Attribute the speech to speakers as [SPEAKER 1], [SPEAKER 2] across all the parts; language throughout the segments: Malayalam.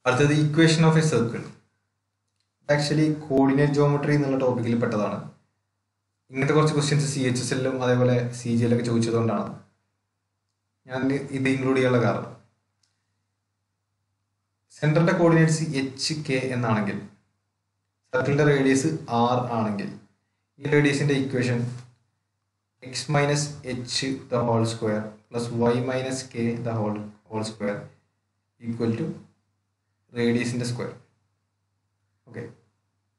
[SPEAKER 1] അടുത്തത് equation of a circle. Actually coordinate geometry എന്നുള്ള ടോപ്പിക്കിൽ പെട്ടതാണ്. ഇങ്ങനത്തെ കുറച്ച് ക്വസ്റ്റ്യൻസ് CHSL-ലും അതേപോലെ CGL-ഒക്കെ ചോദിച്ചതുകൊണ്ടാണ് ഞാൻ ഇത് ഇൻക്ലൂഡ് ചെയ്യാനുള്ള കാരണം. സെൻറ്ററിൻ്റെ കോർഡിനേറ്റ്സ് HK എന്നാണെങ്കിൽ സർക്കിളിൻ്റെ റേഡിയസ് R ആണെങ്കിൽ ഈ റേഡിയസിൻ്റെ equation x minus h the whole square plus y minus k the whole square equal to റേഡിയസിൻ്റെ സ്ക്വയർ. ഓക്കെ,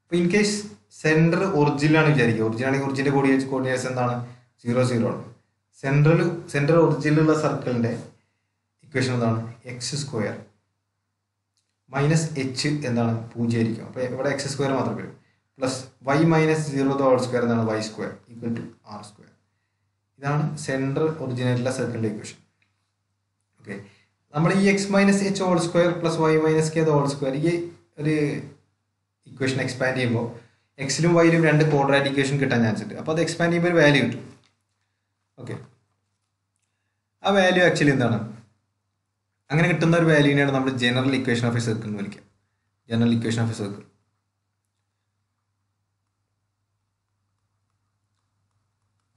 [SPEAKER 1] അപ്പോൾ ഇൻ കേസ് സെൻറ്റർ ഒറിജിനിലാണ് വിചാരിക്കുക. ഒറിജിനാണെങ്കിൽ ഒറിജിൻ്റെ കോർഡിനേറ്റ്സ് എന്താണ്? 0 0 ആണ്. സെൻറ്റർ ഒറിജിനിലുള്ള സർക്കിളിൻ്റെ ഇക്വേഷൻ എന്താണ്? എക്സ് സ്ക്വയർ മൈനസ് h എന്താണ്? 0 ആയിരിക്കും. അപ്പോൾ ഇവിടെ x സ്ക്വയർ മാത്രം വരും. Plus y minus 0 the whole square എന്താണ്? y square equal to r square. ഇതാണ് സെൻറ്റർ ഒറിജിനായിട്ടുള്ള സർക്കിളിൻ്റെ ഇക്വേഷൻ. ഓക്കെ, നമ്മൾ ഈ x minus h whole square plus y minus k the whole square ഈ ഒരു ഇക്വേഷൻ എക്സ്പാൻഡ് ചെയ്യുമ്പോൾ എക്സിലും വൈയിലും രണ്ട് ക്വാഡ്രാറ്റിക് ഇക്വേഷൻ കിട്ടാൻ ചാൻസ് ഉണ്ട്. അപ്പോൾ അത് എക്സ്പാൻഡ് ചെയ്യുമ്പോൾ ഒരു വാല്യൂ കിട്ടും. ഓക്കെ, ആ വാല്യൂ ആക്ച്വലി എന്താണ്? അങ്ങനെ കിട്ടുന്ന ഒരു വാല്യൂവിനെയാണ് നമ്മൾ general equation of a circle എന്ന് വിളിക്കുക. General equation of a circle.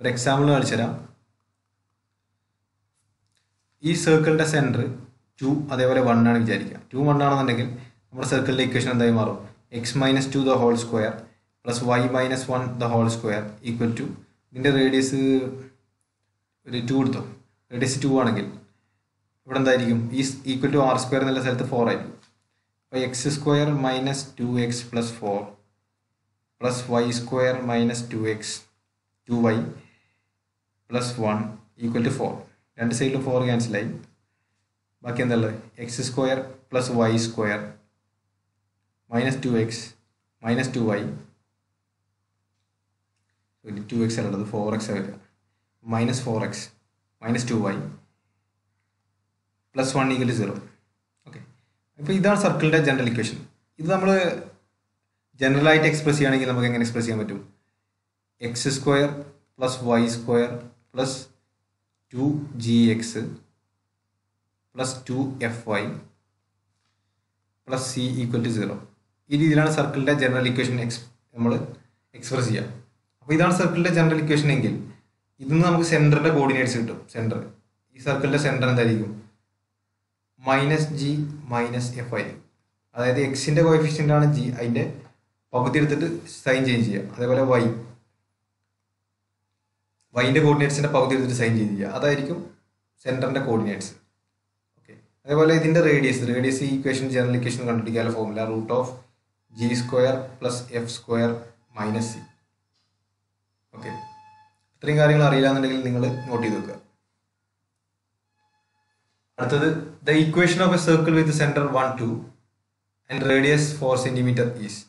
[SPEAKER 1] ഒരു എക്സാമ്പിൾ കാണിച്ചു തരാം. ഈ സർക്കിളിൻ്റെ സെൻറ്റർ 2 അതേപോലെ 1 ആണ് വിചാരിക്കുക. 2 1 ആണെന്നുണ്ടെങ്കിൽ നമ്മുടെ സർക്കിളിൻ്റെ ഇക്വേഷൻ എന്തായി മാറും? x minus 2 the whole square plus y minus 1 the whole square equal to ഇതിൻ്റെ റേഡിയസ് ഒരു 2 എടുത്തോ. റേഡിയസ് 2 ആണെങ്കിൽ ഇവിടെ എന്തായിരിക്കും? ഈ ഈക്വൽ ടു r സ്ക്വയർ എന്നുള്ള സ്ഥലത്ത് 4 ആയിരിക്കും. അപ്പോൾ x square minus 2x plus 4 plus y square minus 2y plus 1 equal to 4. രണ്ട് സൈഡിലും 4 ക്യാൻസലായി. ബാക്കി എന്താ ഉള്ളത്? X square plus y square minus 2x minus 2y 2x അല്ലത് 4x വരിക. Minus 4x minus 2y plus 1 equal to 0. Okay, അപ്പോൾ ഇതാണ് സർക്കിളിൻ്റെ ജനറൽ ഇക്വേഷൻ. ഇത് നമ്മൾ ജനറലായിട്ട് എക്സ്പ്രസ് ചെയ്യുകയാണെങ്കിൽ നമുക്ക് എങ്ങനെ എക്സ്പ്രസ് ചെയ്യാൻ പറ്റും? X square plus y square plus 2gx plus 2fy plus c equal to 0. ഈ രീതിയിലാണ് സർക്കിളിൻ്റെ ജനറൽ ഇക്വേഷൻ നമ്മൾ എക്സ്പ്രസ് ചെയ്യുക. അപ്പോൾ ഇതാണ് സർക്കിളിൻ്റെ ജനറൽ ഇക്വേഷൻ എങ്കിൽ ഇതിൽ നമുക്ക് സെൻറ്ററിൻ്റെ കോർഡിനേറ്റ്സ് കിട്ടും. സെൻറ്റർ, ഈ സർക്കിളിൻ്റെ സെൻറ്റർ എന്തായിരിക്കും? മൈനസ് g മൈനസ് എഫ് ആയിരിക്കും. അതായത് എക്സിൻ്റെ കോഎഫിഷ്യൻ്റ് ആണ് g, അതിൻ്റെ പകുതി എടുത്തിട്ട് സൈൻ ചേഞ്ച് ചെയ്യുക. അതേപോലെ വൈൻ്റെ കോർഡിനേറ്റ്സിൻ്റെ പകുതി എടുത്തിട്ട് സൈൻ ചേഞ്ച് ചെയ്യുക. അതായിരിക്കും സെൻറ്ററിൻ്റെ കോർഡിനേറ്റ്സ്. ഓക്കെ, അതേപോലെ ഇതിൻ്റെ റേഡിയസ് ഈ ഇക്വേഷൻ ജനറൽ ഇക്വേഷൻ കണ്ടുപിടിക്കാനുള്ള formula root of g square plus f square minus c. Okay, ഇത്രയും കാര്യങ്ങൾ അറിയില്ല എന്നുണ്ടെങ്കിൽ നിങ്ങൾ നോട്ട് ചെയ്ത് വെക്കുക. അടുത്തത് the equation of a circle with centre 1 2 and radius 4 centimetre is.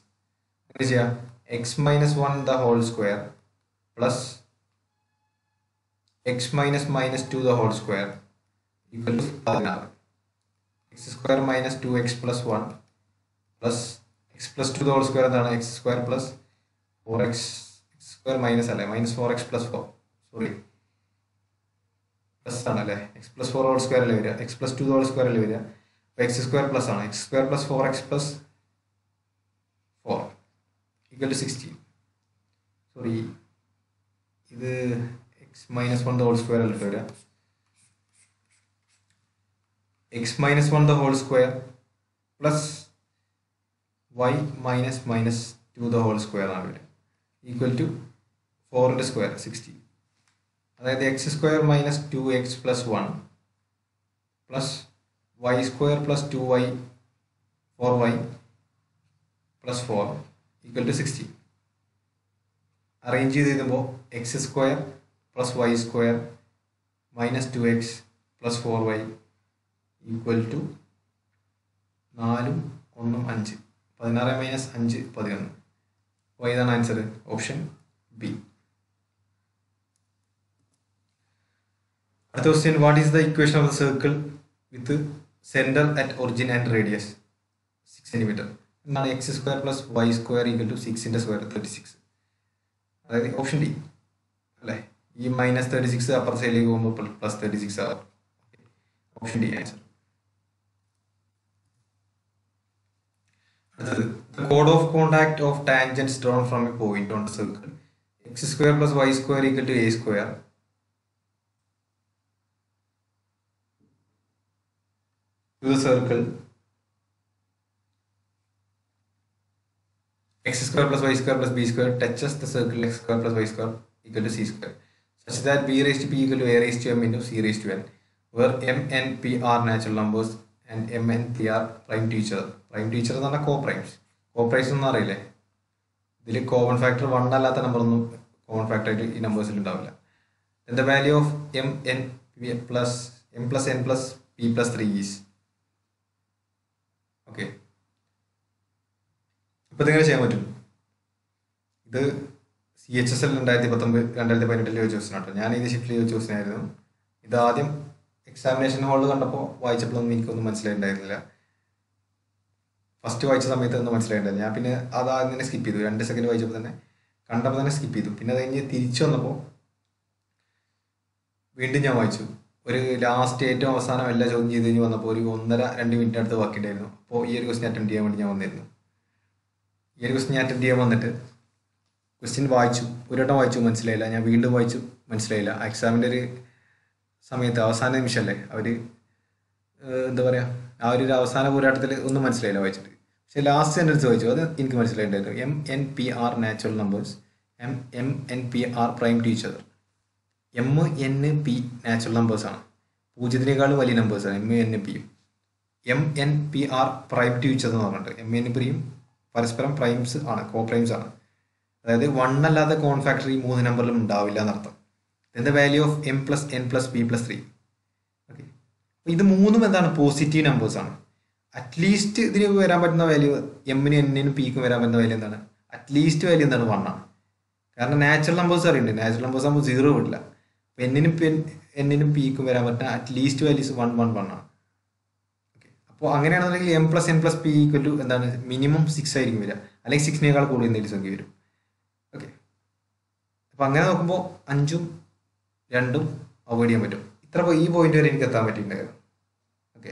[SPEAKER 1] എങ്ങനെ ചെയ്യാം? X minus 1 the whole square plus x minus minus 2 the whole square equal to 16. X square minus 2x plus 1 plus x plus 2 the whole square എന്താണ്? X square plus 4x square minus അല്ലേ? Minus 4x plus 4 sorry plus ആണല്ലേ? എക്സ് പ്ലസ് 4 ഹോൾ സ്ക്വയർ അല്ലേ വരിക? എക്സ് പ്ലസ് 2 ഹോൾ സ്ക്വയർ അല്ലേ വരിക? അപ്പോൾ എക്സ് സ്ക്വയർ പ്ലസ് ആണ്. X square plus 4x plus 4 equal to 16. Sorry, ഇത് x minus 1 the whole square അല്ലേ വരിക? X minus 1 the whole square plus y minus minus 2 the whole square ആണ് വരിക ഈക്വൽ ടു 4ൻ്റെ സ്ക്വയർ 16. അതായത് x square minus 2x plus 1 plus y square plus 2y 4y plus 4 equal to 16. Arrange ചെയ്ത് എഴുതുമ്പോൾ X square plus y square minus 2x plus 4y equal to 4 1 5 16 minus 5 11. അപ്പോൾ ഇതാണ് ആൻസർ, ഓപ്ഷൻ ബി. അടുത്ത question, what is the equation of the circle with centre at origin and radius 6 centimetre? എന്താണ്? X square plus y square equal to 6ൻ്റെ സ്ക്വയർ 36. അതായത് ഓപ്ഷൻ ഡി അല്ലേ? ഈ മൈനസ് 36 അപ്പർ സൈഡിലേക്ക് പോകുമ്പോൾ പ്ലസ് 36 ആവും. Option D answer. The code of contact of tangents drawn from a point on the circle x square plus y square equal to a square to the circle x square plus y square plus b square touches the circle x square plus y square equal to c square such that b raised to p equal to a raised to m into c raised to n, where m and p are natural numbers and m and p are prime to each other. Prime to each other എന്ന് പറഞ്ഞാൽ co-primes. Co-primes ഒന്നും അറിയില്ലേ? ഇതിൽ കോമൺ ഫാക്ടർ 1 അല്ലാത്ത നമ്പർ ഒന്നും കോമൺ ഫാക്ടർ ആയിട്ട് ഈ നമ്പേഴ്സിൽ ഉണ്ടാവില്ല. The value of m n plus m plus n plus p plus 3 is okay. ഇപ്പം ഇതെങ്ങനെ ചെയ്യാൻ പറ്റും? ഇത് CHSL 2018 ചോദിച്ച ക്വസ്റ്റൻ ആട്ടോ. ഞാൻ ഇത് ഷിഫ്റ്റിൽ ചോദിച്ച ക്വസ്റ്റൻ ആയിരുന്നു. ഇതാദ്യം എക്സാമിനേഷൻ ഹാളിൽ കണ്ടപ്പോൾ വായിച്ചപ്പോഴൊന്നും എനിക്കൊന്നും മനസ്സിലായിട്ടുണ്ടായിരുന്നില്ല. ഫസ്റ്റ് വായിച്ച സമയത്ത് ഒന്നും മനസ്സിലായിട്ടുണ്ടായില്ല. ഞാൻ പിന്നെ അത് ആദ്യം തന്നെ സ്കിപ്പ് ചെയ്തു. 2 സെക്കൻഡ് വായിച്ചപ്പോൾ തന്നെ കണ്ടപ്പോൾ തന്നെ സ്കിപ്പ് ചെയ്തു. പിന്നെ അത് കഴിഞ്ഞ് തിരിച്ചു വന്നപ്പോൾ വീണ്ടും ഞാൻ വായിച്ചു. ഒരു ലാസ്റ്റ് ഏറ്റവും അവസാനം എല്ലാ ചോദ്യം ചെയ്ത് കഴിഞ്ഞ് വന്നപ്പോൾ ഒരു 1.5-2 മിനിറ്റ് അടുത്ത് ബാക്കിയുണ്ടായിരുന്നു. അപ്പോൾ ഈ ഒരു ക്വസ്റ്റൻ അറ്റൻഡ് ചെയ്യാൻ വേണ്ടി ഞാൻ വന്നിരുന്നു. ഈ ഒരു ക്വസ്റ്റൻ ഞാൻ അറ്റൻഡ് ചെയ്യാൻ വന്നിട്ട് ക്വസ്റ്റ്യൻ വായിച്ചു, ഒരു വട്ടം വായിച്ചു, മനസ്സിലായില്ല. ഞാൻ വീണ്ടും വായിച്ചു, മനസ്സിലായില്ല. എക്സാമിൻ്റെ ഒരു സമയത്ത് അവസാന നിമിഷമല്ലേ, അവർ എന്താ പറയുക, ആ ഒരു അവസാന പോരാട്ടത്തിൽ ഒന്നും മനസ്സിലായില്ല വായിച്ചിട്ട്. പക്ഷേ ലാസ്റ്റ് സെൻറ്റൻസ് വായിച്ചു, അത് എനിക്ക് മനസ്സിലായിട്ടുണ്ടായിരുന്നു. M n p are natural numbers, m n p are prime to each other. M n p natural നമ്പേഴ്സാണ്, 0-നേക്കാളും വലിയ നമ്പേഴ്സാണ് എം എൻ പിയും. M n p are prime to each other എന്ന് പറഞ്ഞിട്ട് എം എൻ പിയും പരസ്പരം പ്രൈംസ് ആണ്, കോ പ്രൈംസ് ആണ്. അതായത് 1 അല്ലാത്ത കോൺ ഫാക്ടർ ഈ 3 നമ്പറിലും ഉണ്ടാവില്ല എന്നർത്ഥം. Then value of M plus n plus P plus 3. Okay, അപ്പോൾ ഇത് മൂന്നും എന്താണ്? പോസിറ്റീവ് നമ്പേഴ്സാണ്. അറ്റ്ലീസ്റ്റ് ഇതിന് വരാൻ പറ്റുന്ന വാല്യൂ എമ്മിനും എന്നിനും പിക്കും വരാൻ പറ്റുന്ന വാല്യൂ എന്താണ്? അറ്റ്ലീസ്റ്റ് വാല്യൂ എന്താണ്? 1 ആണ്. കാരണം നാച്ചുറൽ നമ്പേഴ്സ് അറിയുന്നുണ്ട്, നാച്ചുറൽ നമ്പേഴ്സ് ആകുമ്പോൾ 0 വരില്ല. അപ്പോൾ എന്നിനും പിക്കും വരാൻ പറ്റുന്ന അറ്റ്ലീസ്റ്റ് വാല്യൂസ് 1 1 1 ആണ്. ഓക്കെ, അപ്പോൾ അങ്ങനെയാണെന്നുണ്ടെങ്കിൽ m plus n plus p equal to എന്താണ്? മിനിമം 6 ആയിരിക്കും വരിക, അല്ലെങ്കിൽ 6-നേക്കാൾ കൂടുതൽ എന്തെങ്കിലും സംഖ്യ വരും. ഓക്കെ, അപ്പം അങ്ങനെ നോക്കുമ്പോൾ 5ഉം 2ഉം അവോയ്ഡ് ചെയ്യാൻ പറ്റും. ഈ പോയിന്റ് വരെ എനിക്ക് എത്താൻ പറ്റിയിട്ടുണ്ടായിരുന്നു. ഓക്കെ,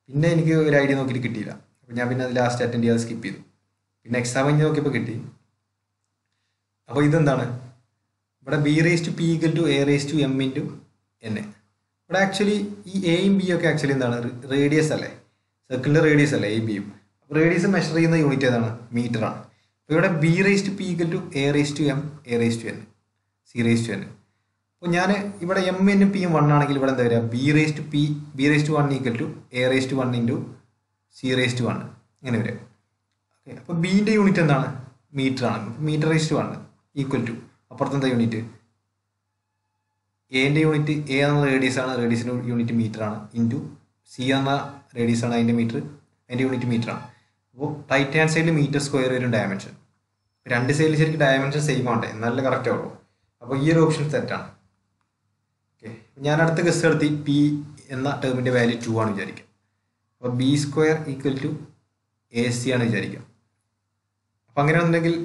[SPEAKER 1] പിന്നെ എനിക്ക് ഒരു ഐഡിയ നോക്കിയിട്ട് കിട്ടിയില്ല. അപ്പം ഞാൻ പിന്നെ അത് ലാസ്റ്റ് അറ്റൻഡ് ചെയ്യാതെ സ്കിപ്പ് ചെയ്തു. പിന്നെ എക്സാം കഴിഞ്ഞ് നോക്കിയപ്പോൾ കിട്ടി. അപ്പോൾ ഇതെന്താണ്? ഇവിടെ b raise to p equal to a raise to m into n. ഇവിടെ ആക്ച്വലി ഈ എയും ബി ഒക്കെ ആക്ച്വലി എന്താണ്? റേഡിയസ് അല്ലേ, സർക്കിളിൻ്റെ റേഡിയസ് അല്ലേ എയും ബിയും. അപ്പോൾ റേഡിയസ് മെഷർ ചെയ്യുന്ന യൂണിറ്റ് ഏതാണ്? മീറ്ററാണ്. അപ്പോൾ ഇവിടെ b raise to p equal to a raise to m, a raise to n, c raise to n. അപ്പോൾ ഞാൻ ഇവിടെ എം എന്നും പിയും 1 ആണെങ്കിൽ ഇവിടെ എന്താ വരിക? B raise to 1 equal to a raise to 1 into c raise to 1 ഇങ്ങനെ വരിക. ഓക്കെ, അപ്പോൾ ബീൻ്റെ യൂണിറ്റ് എന്താണ്? മീറ്ററാണ്. Metre raise to 1 equal to അപ്പുറത്തെന്താ യൂണിറ്റ്? എൻ്റെ യൂണിറ്റ് എ എന്ന റേഡിയസ് ആണ്, റേഡിയസിൻ്റെ യൂണിറ്റ് മീറ്ററാണ്, ഇൻറ്റു സി എന്ന റേഡിയസ് ആണ്, അതിൻ്റെ യൂണിറ്റ് മീറ്ററാണ്. അപ്പോൾ റൈറ്റ് ഹാൻഡ് സൈഡിൽ മീറ്റർ സ്ക്വയർ വരും ഡയമെൻഷൻ. 2 സൈഡിൽ ശരിക്കും ഡയമെൻഷൻ സെയിം ആവട്ടെ, എന്നാലേ കറക്റ്റ് ആവുള്ളൂ. അപ്പോൾ ഈ ഒരു ഓപ്ഷൻ തെറ്റാണ്. ഓക്കെ, ഞാൻ അടുത്ത ഗസ് നടത്തി പി എന്ന ടേമിൻ്റെ വാല്യൂ 2 ആണ് വിചാരിക്കുക. അപ്പോൾ b square equal to a C ആണ് വിചാരിക്കുക. അപ്പോൾ അങ്ങനെയാണെന്നുണ്ടെങ്കിൽ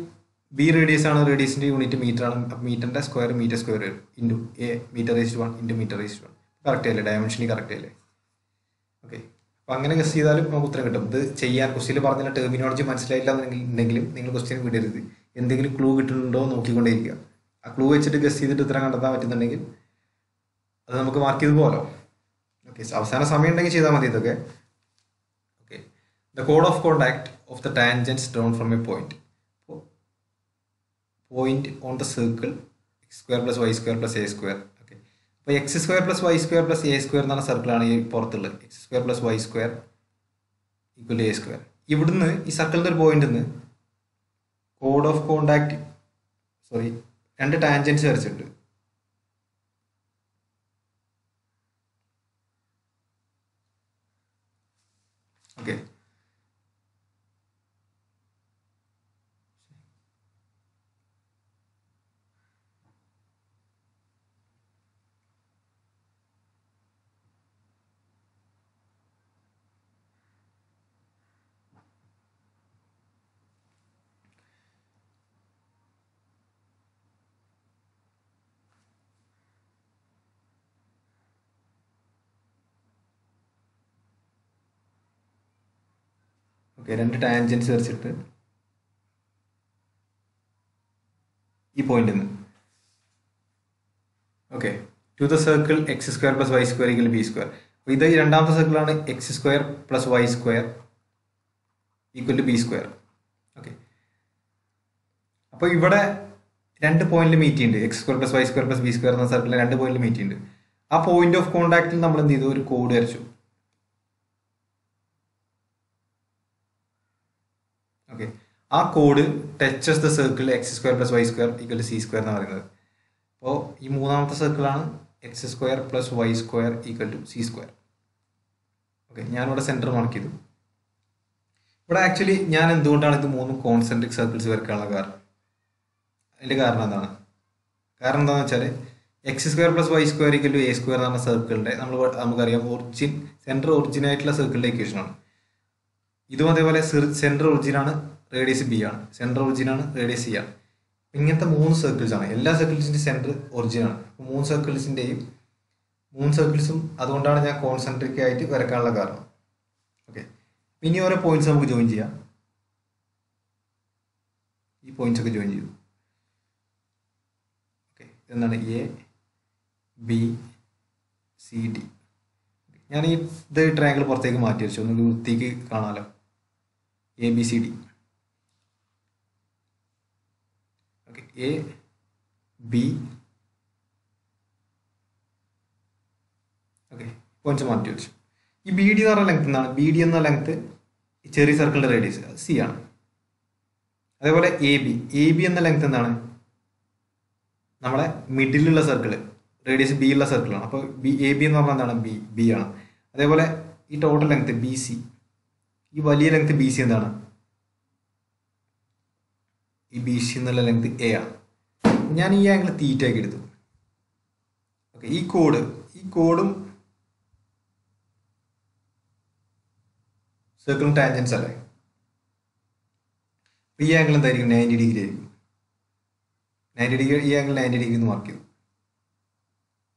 [SPEAKER 1] ബി റേഡിയസ് ആണ്, റേഡിയസിൻ്റെ യൂണിറ്റ് മീറ്റർ ആണ്. അപ്പോൾ മീറ്ററിൻ്റെ സ്ക്വയർ മീറ്റർ സ്ക്വയർ വരും, into a metre raise to 1 into metre raise to 1. Correct അല്ലേ? ഡയമെൻഷനി കറക്റ്റ് അല്ലേ? ഓക്കെ, അപ്പോൾ അങ്ങനെ ഗസ് ചെയ്താലും നമുക്ക് ഉത്തരം കിട്ടും. ഇത് ചെയ്യാൻ ക്വസ്റ്റ്യനിൽ പറഞ്ഞ ടെർമിനോളജി മനസ്സിലായില്ല എന്നുണ്ടെങ്കിലും നിങ്ങൾ ക്വസ്റ്റ്യൻ വിടരുത്. എന്തെങ്കിലും ക്ലൂ കിട്ടുന്നുണ്ടോ നോക്കിക്കൊണ്ടേയിരിക്കുക. ആ ക്ലൂ വെച്ചിട്ട് ഗസ് ചെയ്തിട്ട് ഉത്തരം കണ്ടെത്താൻ പറ്റുന്നുണ്ടെങ്കിൽ അത് നമുക്ക് മാർക്ക് ചെയ്ത് പോകാമല്ലോ. ഓക്കെ, അവസാന സമയം ഉണ്ടെങ്കിൽ ചെയ്താൽ മതി ഇതൊക്കെ. ഓക്കെ, ദ കോഡ് of contact of the tangents drawn from a point on the circle x square plus y square plus a square. Okay, അപ്പോൾ x square plus y square plus a square എന്ന സർക്കിളാണ് ഈ പുറത്തുള്ളത്. X square plus y square equal to a square. ഇവിടുന്ന് ഈ സർക്കിളിൻ്റെ ഒരു പോയിന്റിൽ നിന്ന് കോഡ് ഓഫ് കോണ്ടാക്ട് 2 ടാൻജൻസ് വരച്ചിട്ടുണ്ട്. ഓക്കെ, ഓക്കെ, രണ്ട് ടാൻജൻസ് വരച്ചിട്ട് ഈ പോയിന്റിൽ നിന്ന് okay to the circle x square plus y square equal b square. അപ്പോൾ ഇത് രണ്ടാമത്തെ സർക്കിളാണ് x square plus y square equal to b square. Okay, അപ്പോൾ ഇവിടെ രണ്ട് പോയിന്റിൽ മീറ്റ് ചെയ്യുന്നുണ്ട്. X square plus y square plus b square എന്ന സർക്കിളിൽ രണ്ട് പോയിന്റിൽ മീറ്റ് ചെയ്യുന്നുണ്ട്. ആ പോയിന്റ് ഓഫ് കോൺടാക്റ്റിൽ നമ്മൾ എന്ത് ചെയ്തു, ഒരു കോഡ് വരച്ചു. ഓക്കെ, ആ കോഡ് touches the circle x square plus y square equal to c square എന്ന് പറയുന്നത്. അപ്പോൾ ഈ മൂന്നാമത്തെ സർക്കിളാണ് x square plus y square equal to c square. Okay, ഞാനിവിടെ സെൻറ്റർ മാർക്ക് ചെയ്തു. ഇവിടെ ആക്ച്വലി ഞാൻ എന്തുകൊണ്ടാണ് ഇത് മൂന്നും കോൺസെൻട്രിക് സർക്കിൾസ് വരയ്ക്കാനുള്ള കാരണം, അതിൻ്റെ കാരണം എന്താണ്? കാരണം എന്താണെന്ന് വെച്ചാൽ x square plus y square equal to a square എന്ന് പറഞ്ഞ സർക്കിളിൻ്റെ നമുക്കറിയാം സെൻറ്റർ ഒറിജിൻ ആയിട്ടുള്ള സർക്കിളിൻ്റെ ഇക്വേഷനാണ്. ഇതും അതേപോലെ സെൻറ്റർ ഒറിജിനാണ്, റേഡിയസ് ബി ആണ്, സെൻറ്റർ ഒറിജിനാണ്, റേഡിയസ് സി ആണ്. ഇങ്ങനത്തെ മൂന്ന് സർക്കിൾസ് ആണ്. എല്ലാ സർക്കിൾസിൻ്റെ സെൻറ്റർ ഒറിജിനാണ്. അപ്പോൾ മൂന്ന് സർക്കിൾസും അതുകൊണ്ടാണ് ഞാൻ കോൺസെൻട്രിക് ആയിട്ട് വരയ്ക്കാനുള്ള കാരണം. ഓക്കെ, ഇനി ഓരോ പോയിന്റ്സ് നമുക്ക് ജോയിൻ ചെയ്യാം. ഈ പോയിന്റ്സ് ഒക്കെ ജോയിൻ ചെയ്തു. ഓക്കെ, എന്താണ് എ ബി സി ഡി. ഞാൻ ഈ ട്രയാങ്കിൾ പുറത്തേക്ക് മാറ്റി വെച്ചു, ഒന്ന് വൃത്തിക്ക് കാണാമല്ലോ. A b C D. Okay, A B. Okay, points മാറ്റി വെച്ചു. ഈ ബി ഡി എന്ന് പറഞ്ഞ ലെങ്ത് എന്താണ്? ബി ഡി എന്ന ലെങ്ത് ചെറിയ സർക്കിളിൻ്റെ റേഡിയസ് സി ആണ്. അതേപോലെ എ ബി എന്ന ലെങ്ത് എന്താണ്? നമ്മളെ മിഡിലുള്ള സർക്കിൾ, റേഡിയസ് ബി ഉള്ള സർക്കിളാണ്. അപ്പോൾ എ ബി എന്ന് പറഞ്ഞാൽ എന്താണ്? ബി ആണ്. അതേപോലെ ഈ ടോട്ടൽ ലെങ്ത് ബി സി, ഈ വലിയ ലെങ്ത് ബി സി എന്താണ്? ഈ ബി സി എന്നുള്ള ലെങ്ത് എ ആണ്. ഞാൻ ഈ ആംഗിൾ തീറ്റ ആക്കി എടുത്തു. ഓക്കെ, ഈ കോഡും സർക്കിളും ടാൻജൻസ് അല്ലേ? ഈ ആംഗിൾ എന്തായിരിക്കും? 90 ഡിഗ്രി ആയിരിക്കും. 90 ഡിഗ്രി, ഈ ആംഗിൾ 90 ഡിഗ്രി എന്ന് മാർക്ക് ചെയ്തു.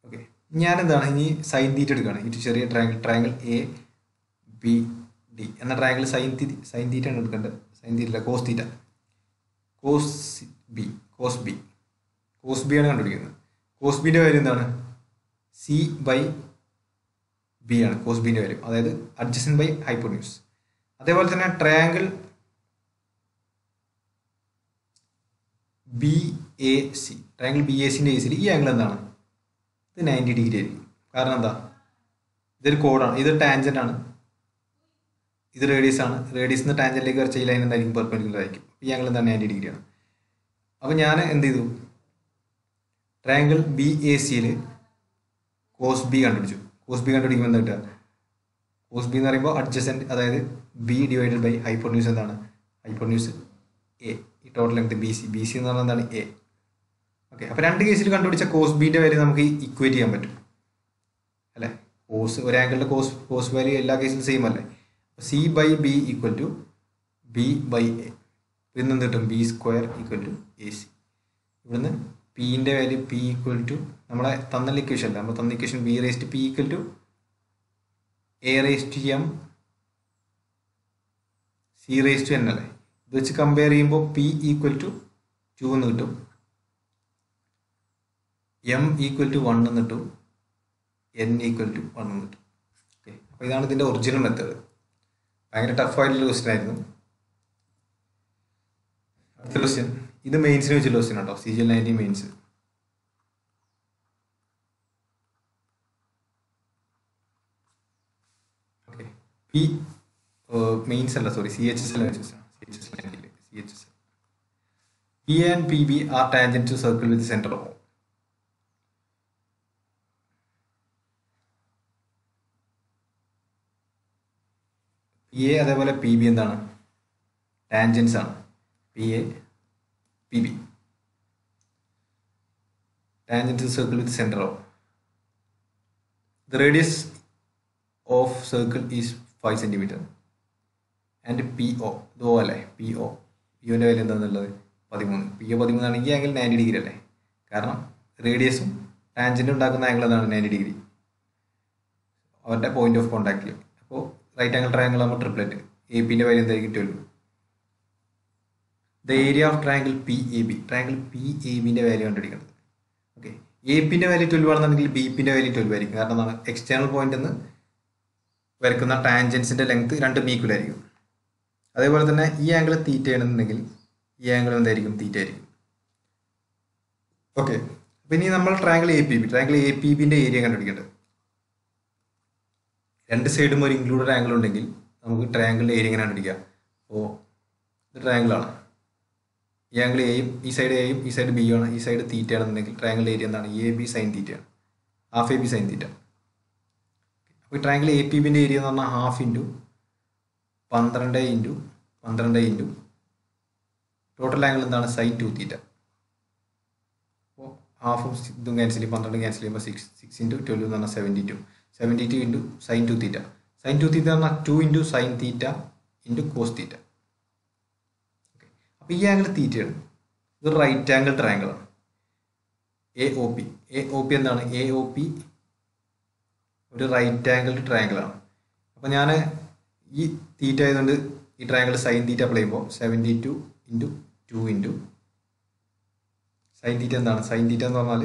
[SPEAKER 1] ഓക്കെ, ഞാൻ എന്താണ് ഇനി സൈൻ തീറ്റ എടുക്കുകയാണ്. ഈ ചെറിയ ട്രയാങ്കിൾ എ ബി ഡി എന്ന ട്രയാങ്കിൾ സൈൻ തീറ്റ ആണ് എടുക്കേണ്ടത്. സൈൻ തീറ്റ അല്ല, കോസ് തീറ്റ. കോസ് ബി ആണ് കണ്ടുപിടിക്കുന്നത്. കോസ് ബിൻ്റെ വാല്യൂ എന്താണ്? സി ബൈ ബി ആണ് കോസ് ബിൻ്റെ വാല്യൂ, അതായത് അഡ്ജസൻറ്റ് ബൈ ഹൈപ്പോന്യൂസ്. അതേപോലെ തന്നെ ട്രയാങ്കിൾ ബി എ സി, ൻ്റെ കേസിൽ ഈ ആംഗിൾ എന്താണ്? ഇത് 90 ഡിഗ്രി ആയിരിക്കും. കാരണം എന്താ? ഇതൊരു കോഡാണ്, ഇത് ടാൻജൻ്റ് ആണ്, ഇത് റേഡിയസ് ആണ്. റേഡിയസിൽ നിന്ന് ടാൻജൻറ്റിലേക്ക് വരച്ച ഈ ലൈൻ എന്തായിരിക്കും? പെർപെൻഡിക്കുലർ ആയിരിക്കും. ഈ ആംഗിൾ എന്താണ്? 90 ഡിഗ്രിയാണ്. അപ്പോൾ ഞാൻ എന്ത് ചെയ്തു? ട്രയാങ്കിൾ ബി എ സിയിൽ കോസ് ബി കണ്ടുപിടിച്ചു. കോസ് ബി കണ്ടുപിടിക്കുമ്പോൾ എന്താ കിട്ടുക? കോസ് ബി എന്ന് പറയുമ്പോൾ അഡ്ജസൻറ്റ്, അതായത് ബി ഡിവൈഡഡ് ബൈ ഹൈപ്പോന്യൂസ് എന്താണ്? Hypotenuse A. ഈ ടോട്ടൽ ലെങ്ത് ബി സി എന്ന് പറഞ്ഞാൽ എന്താണ്? എ. ഓക്കെ, അപ്പോൾ രണ്ട് കേസിൽ കണ്ടുപിടിച്ച കോസ് ബിൻ്റെ വാല്യൂ നമുക്ക് ഇക്വേറ്റ് ചെയ്യാൻ പറ്റും അല്ലേ? ഒരു ആംഗിളിൻ്റെ കോസ് വാല്യൂ എല്ലാ കേസിലും സെയിം അല്ലേ? C by b equal to b by a. ഇവിടുന്ന് എന്ത് കിട്ടും? B square equal to a c. ഇവിടുന്ന് പിൻ്റെ വാല്യൂ പി ഈക്വൽ ടു നമ്മളെ തന്ന ഇക്വേഷൻ അല്ല, നമ്മൾ തന്ന equation b raise to p equal to a raise to m c raise to n അല്ലേ? ഇത് വെച്ച് കമ്പയർ ചെയ്യുമ്പോൾ പി ഈക്വൽ ടു 2 എന്ന് കിട്ടും, എം ഈക്വൽ ടു 1 എന്ന് കിട്ടും, എൻ ഈക്വൽ ടു 1 എന്ന് കിട്ടും. ഓക്കെ, അപ്പോൾ ഇതാണ് ഇതിൻ്റെ ഒറിജിനൽ മെത്തേഡ്. ഭയങ്കര ടഫായിട്ടുള്ള ക്വസ്റ്റ്യൻ ആയിരുന്നു. അടുത്ത ക്വസ്റ്റ്യൻ, ഇത് മെയിൻസിന് വെച്ചുള്ള ക്വസ്റ്റ്യൻ കേട്ടോ, CGL 90 mains. Okay, P mains അല്ല, sorry, CHS P and PB are tangent to circle with the center of. PA അതേപോലെ PB എന്താണ്? ടാൻജൻസ് ആണ്. PA PB tangent to circle with center of. The radius of circle is 5 cm and PO ഇത് O അല്ലേ? PO ൻ്റെ വാല്യൂ എന്താണെന്നുള്ളത് 13. PO 13 ആണെങ്കിൽ ആംഗിൾ 90 ഡിഗ്രി അല്ലേ? കാരണം റേഡിയസും ടാൻജൻറ്റും ഉണ്ടാക്കുന്ന ആംഗിൾ എന്താണ്? 90 ഡിഗ്രി അവരുടെ പോയിന്റ് ഓഫ് കോൺടാക്റ്റിൽ. അപ്പോൾ റൈറ്റ് ആംഗിൾ ട്രയാംഗിൾ ആകുമ്പോൾ ട്രിപ്ലെറ്റ്. എ പിൻ്റെ വാല്യൂ എന്തായിരിക്കും 12. The area of triangle P A B, triangle P A ബിൻ്റെ വാല്യൂ കണ്ടുപിടിക്കുന്നത്. ഓക്കെ, എ പിൻ്റെ വാല്യൂ 12 ആണെന്നുണ്ടെങ്കിൽ ബി പിൻ്റെ വാല്യൂ 12 ആയിരിക്കും. കാരണം എന്താണ്, എക്സ്റ്റേണൽ പോയിന്റ് നിന്ന് വരക്കുന്ന ടാൻജൻസിൻ്റെ ലെങ്ത് രണ്ടും ഈക്വൽ ആയിരിക്കും. അതേപോലെ തന്നെ ഈ ആംഗിൾ തീറ്റ ആണെന്നുണ്ടെങ്കിൽ ഈ ആംഗിൾ എന്തായിരിക്കും, തീറ്റ ആയിരിക്കും. ഓക്കെ, അപ്പം ഇനി നമ്മൾ ട്രയാങ്കിൾ എ പി ബിൻ്റെ ഏരിയ കണ്ടുപിടിക്കേണ്ടത്. രണ്ട് സൈഡും ഒരു ഇൻക്ലൂഡഡ് ആംഗിൾ ഉണ്ടെങ്കിൽ നമുക്ക് ട്രയാങ്കിളിൻ്റെ ഏരിയ എങ്ങനെ കണ്ടുപിടിക്കാം. അപ്പോൾ ഇത് ട്രയാങ്കിളാണ്, ഈ ആംഗിൾ എയും ഈ സൈഡ് എയും ഈ സൈഡ് ബി ആണ്, ഈ സൈഡ് തീറ്റ ആണെന്നുണ്ടെങ്കിൽ ട്രയാങ്കിൾ ഏരിയ എന്താണ്, എ ബി സൈൻ തീറ്റയാണ്, half A B sine theta. അപ്പോൾ ട്രയാങ്കിൾ എ പി ബിൻ്റെ ഏരിയ എന്ന് പറഞ്ഞാൽ half into 12 into total angle എന്താണ്, സൈൻ 2 തീറ്റ. അപ്പോൾ ഹാഫും ഇതും ക്യാൻസൽ ചെയ്യും, 12 ക്യാൻസൽ ചെയ്യുമ്പോൾ 6 ഇൻറ്റു 12 എന്ന് പറഞ്ഞാൽ 72 into sine 2 theta. Sine 2 theta എന്ന് പറഞ്ഞാൽ 2 into sine theta into cos theta. Okay, അപ്പോൾ ഈ ആംഗിൾ തീറ്റയാണ്. ഇത് റൈറ്റ് ആംഗിൾ ട്രയാങ്കിളാണ്. എ ഒ പി എന്താണ്, എ ഒ പി ഒരു റൈറ്റ് ആംഗിൾ ട്രയാങ്കിളാണ്. അപ്പോൾ ഞാൻ ഈ തീറ്റ ആയതുകൊണ്ട് ഈ ട്രയാങ്കിൾ സൈൻ തീറ്റ അപ്ലൈ ചെയ്യുമ്പോൾ 72 ഇൻറ്റു 2 ഇൻറ്റു സൈൻ തീറ്റ എന്താണ്, സൈൻ തീറ്റ എന്ന് പറഞ്ഞാൽ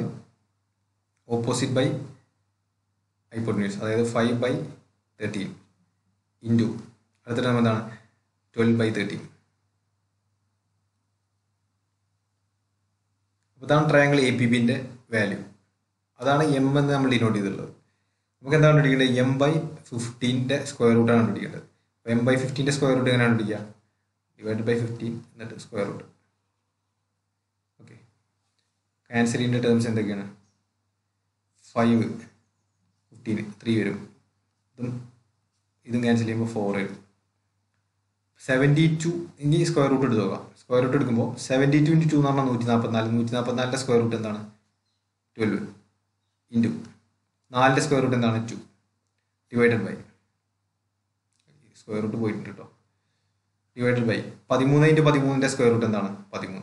[SPEAKER 1] ഓപ്പോസിറ്റ് ബൈ ഹൈപ്പോട്ടന്യൂസ്, അതായത് 5/13 ഇൻറ്റു അടുത്ത ടേം എന്താണ് 12/13. അപ്പോൾ ഇതാണ് ട്രയാങ്കിൾ എ പി ബിൻ്റെ വാല്യൂ. അതാണ് എം എന്ന് നമ്മൾ ഡിനോട്ട് ചെയ്തിട്ടുള്ളത്. നമുക്ക് എന്താണ് കണ്ടുപിടിക്കേണ്ടത്, m/15 സ്ക്വയർ റൂട്ടാണ് കണ്ടുപിടിക്കേണ്ടത്. അപ്പോൾ m/15 സ്ക്വയർ റൂട്ട് എങ്ങനെയാണ് കണ്ടുപിടിക്കുക, /15 എന്നിട്ട് സ്ക്വയർ റൂട്ട്. ഓക്കെ, ക്യാൻസൽ ചെയ്യേണ്ട ടേംസ് എന്തൊക്കെയാണ്, 5 15 3 വരും, ഇതും ക്യാൻസൽ ചെയ്യുമ്പോൾ 4 വരും. 72 ഇനി സ്ക്വയർ റൂട്ട് എടുത്ത് നോക്കാം. സ്ക്വയർ റൂട്ട് എടുക്കുമ്പോൾ 72 ഇൻറ്റു 2 എന്ന് പറഞ്ഞാൽ 144 സ്ക്വയർ റൂട്ട് എന്താണ് 12 ഇൻറ്റു 4 സ്ക്വയർ റൂട്ട് എന്താണ് 2 ഡിവൈഡഡ് ബൈ സ്ക്വയർ റൂട്ട് പോയിട്ടുണ്ട് കേട്ടോ, divided by 13 into 13 square root എന്താണ് 13.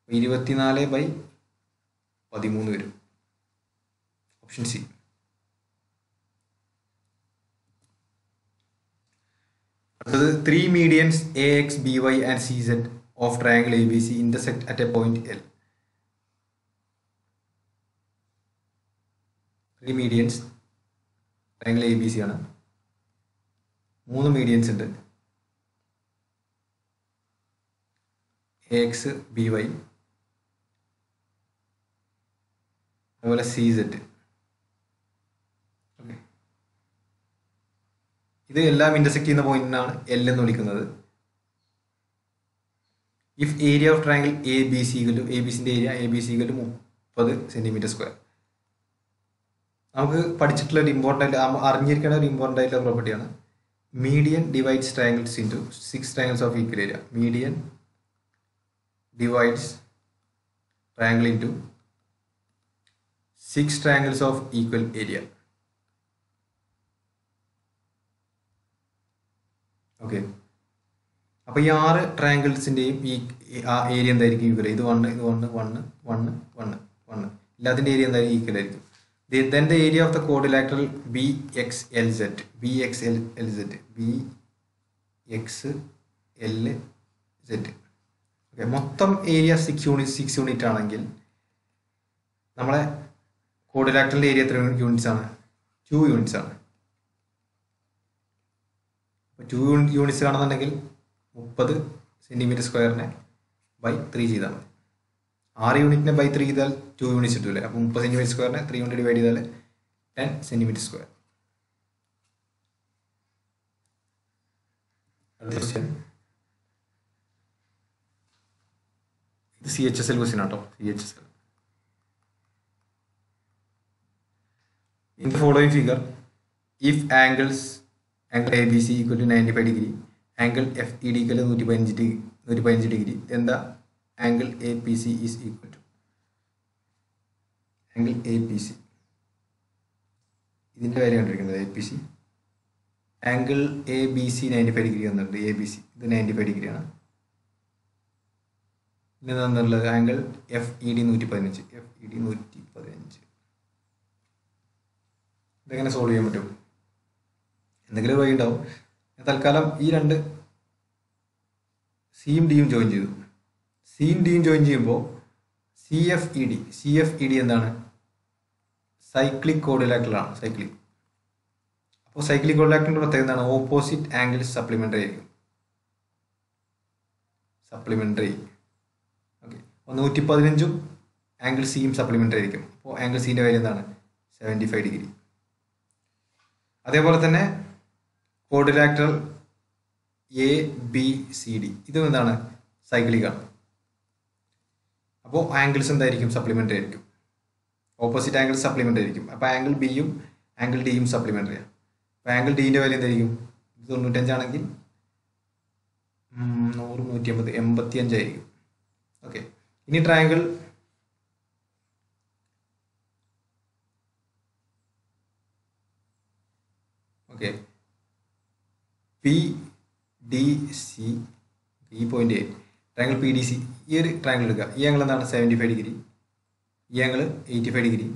[SPEAKER 1] 24/13 വരും, ഓപ്ഷൻ സി. അടുത്തത് 3 medians AX, BY and CZ of triangle ABC intersect at a point L. 3 medians triangle ABC ആണ്, 3 മീഡിയൻസ് ഉണ്ട്, AX, BY അതുപോലെ CZ. ഓക്കെ, ഇത് എല്ലാം ഇന്റർസെക്ട് ചെയ്യുന്ന പോയിന്റിനാണ് L എന്ന് വിളിക്കുന്നത്. If area of triangle ABC ABCൻ്റെ ഏരിയ ABC 30 സെൻറ്റിമീറ്റർ സ്ക്വയർ. നമുക്ക് പഠിച്ചിട്ടുള്ള ഒരു ഇമ്പോർട്ടൻ്റ് അറിഞ്ഞിരിക്കേണ്ട ഒരു ഇമ്പോർട്ടൻ്റ് ആയിട്ടുള്ള പ്രോപ്പർട്ടിയാണ് median divides triangles into 6 triangles of equal area. Median divides triangle into 6 triangles of equal area. Okay, അപ്പോൾ ഈ 6 ട്രയാങ്കിൾസിൻ്റെയും ഈ ഏരിയ എന്തായിരിക്കും ഈക്വൽ, ഇത് 1 ഇത് 1 1 1 1 1 എല്ലാത്തിൻ്റെ ഏരിയ എന്തായാലും ഈക്വൽ ആയിരിക്കും. Then the area of the quadrilateral BXLZ okay, മൊത്തം ഏരിയ 6 യൂണിറ്റ് ആണെങ്കിൽ നമ്മളെ ക്വാഡ്രിലാറ്ററലിൻ്റെ ഏരിയ എത്ര യൂണിറ്റ്സ് ആണ്, 2 യൂണിറ്റ്സ് ആണ്. അപ്പോൾ 2 യൂണിറ്റ്സ് ആണെന്നുണ്ടെങ്കിൽ 30 സെൻറ്റിമീറ്റർ സ്ക്വയറിനെ ബൈ 3 ചെയ്താൽ മതി. 6 യൂണിറ്റിനെ ബൈ 3 ചെയ്താൽ 2 യൂണിറ്റ്സ് കിട്ടൂല്ലേ. അപ്പോൾ 30 സെൻറ്റിമീറ്റർ സ്ക്വയറിനെ 3 കൊണ്ട് ഡിവൈഡ് ചെയ്താൽ 10 സെൻറ്റിമീറ്റർ സ്ക്വയർ. ഇത് CHSL ക്വസ്റ്റ്യൻ ആട്ടോ, CHSL. In the following figure, if angle ABC equal to 95 degree, angle FED equal to 115 degree, then the angle APC is equal to angle APC. ഇതിൻ്റെ കാര്യം കണ്ടിരിക്കുന്നത് APC. ആംഗിൾ ABC 95 ഡിഗ്രി വന്നിട്ടുണ്ട്. ABC ഇത് 95 ഡിഗ്രിയാണ്. പിന്നെ തന്നിട്ടുള്ളത് ആംഗിൾ FED 115. FED 115. ഇതെങ്ങനെ സോൾവ് ചെയ്യാൻ പറ്റും? എന്തെങ്കിലും വഴി ഉണ്ടാവും. തൽക്കാലം ഈ രണ്ട് സിയും ഡിയും ജോയിൻ ചെയ്തു. സിയും ഡിയും ജോയിൻ ചെയ്യുമ്പോൾ സി എഫ് ഇ ഡി എന്താണ്? സൈക്ലിക് കോഡിലാറ്ററലാണ്. അപ്പോൾ സൈക്ലിക് കോഡിലാറ്ററിൻ്റെ പ്രത്യേകത എന്താണ്? ഓപ്പോസിറ്റ് ആംഗിൾ സപ്ലിമെൻ്ററി ആയിരിക്കും. ഓക്കെ. 115 ആംഗിൾ സിയും സപ്ലിമെൻ്ററി ആയിരിക്കും. അപ്പോൾ ആംഗിൾ സിൻ്റെ വാല്യൂ എന്താണ്? 75 ഡിഗ്രി. അതേപോലെ തന്നെ കോഡിലാറ്ററൽ എ ബി സി ഡി ഇതും എന്താണ്? സൈക്ലിക്കാണ്. അപ്പോൾ ആംഗിൾസ് എന്തായിരിക്കും? സപ്ലിമെൻ്ററി ആയിരിക്കും. ഓപ്പോസിറ്റ് ആംഗിൾ സപ്ലിമെൻ്ററി ആയിരിക്കും. അപ്പോൾ ആംഗിൾ ബിയും ആംഗിൾ ഡിയും സപ്ലിമെൻ്ററിയാണ്. അപ്പോൾ ആംഗിൾ ഡിൻ്റെ വാല്യൂ എന്തായിരിക്കും? 95 ആണെങ്കിൽ 100 150 85 ആയിരിക്കും. ഓക്കെ. ഇനി triangle okay P D C ഈ point A triangle P D C ഈ ഒരു ട്രയാങ്കിൾ എടുക്കുക. ഈ ആംഗിൾ എന്താണ്? 75 ഡിഗ്രി. ഈ angle 85 degree.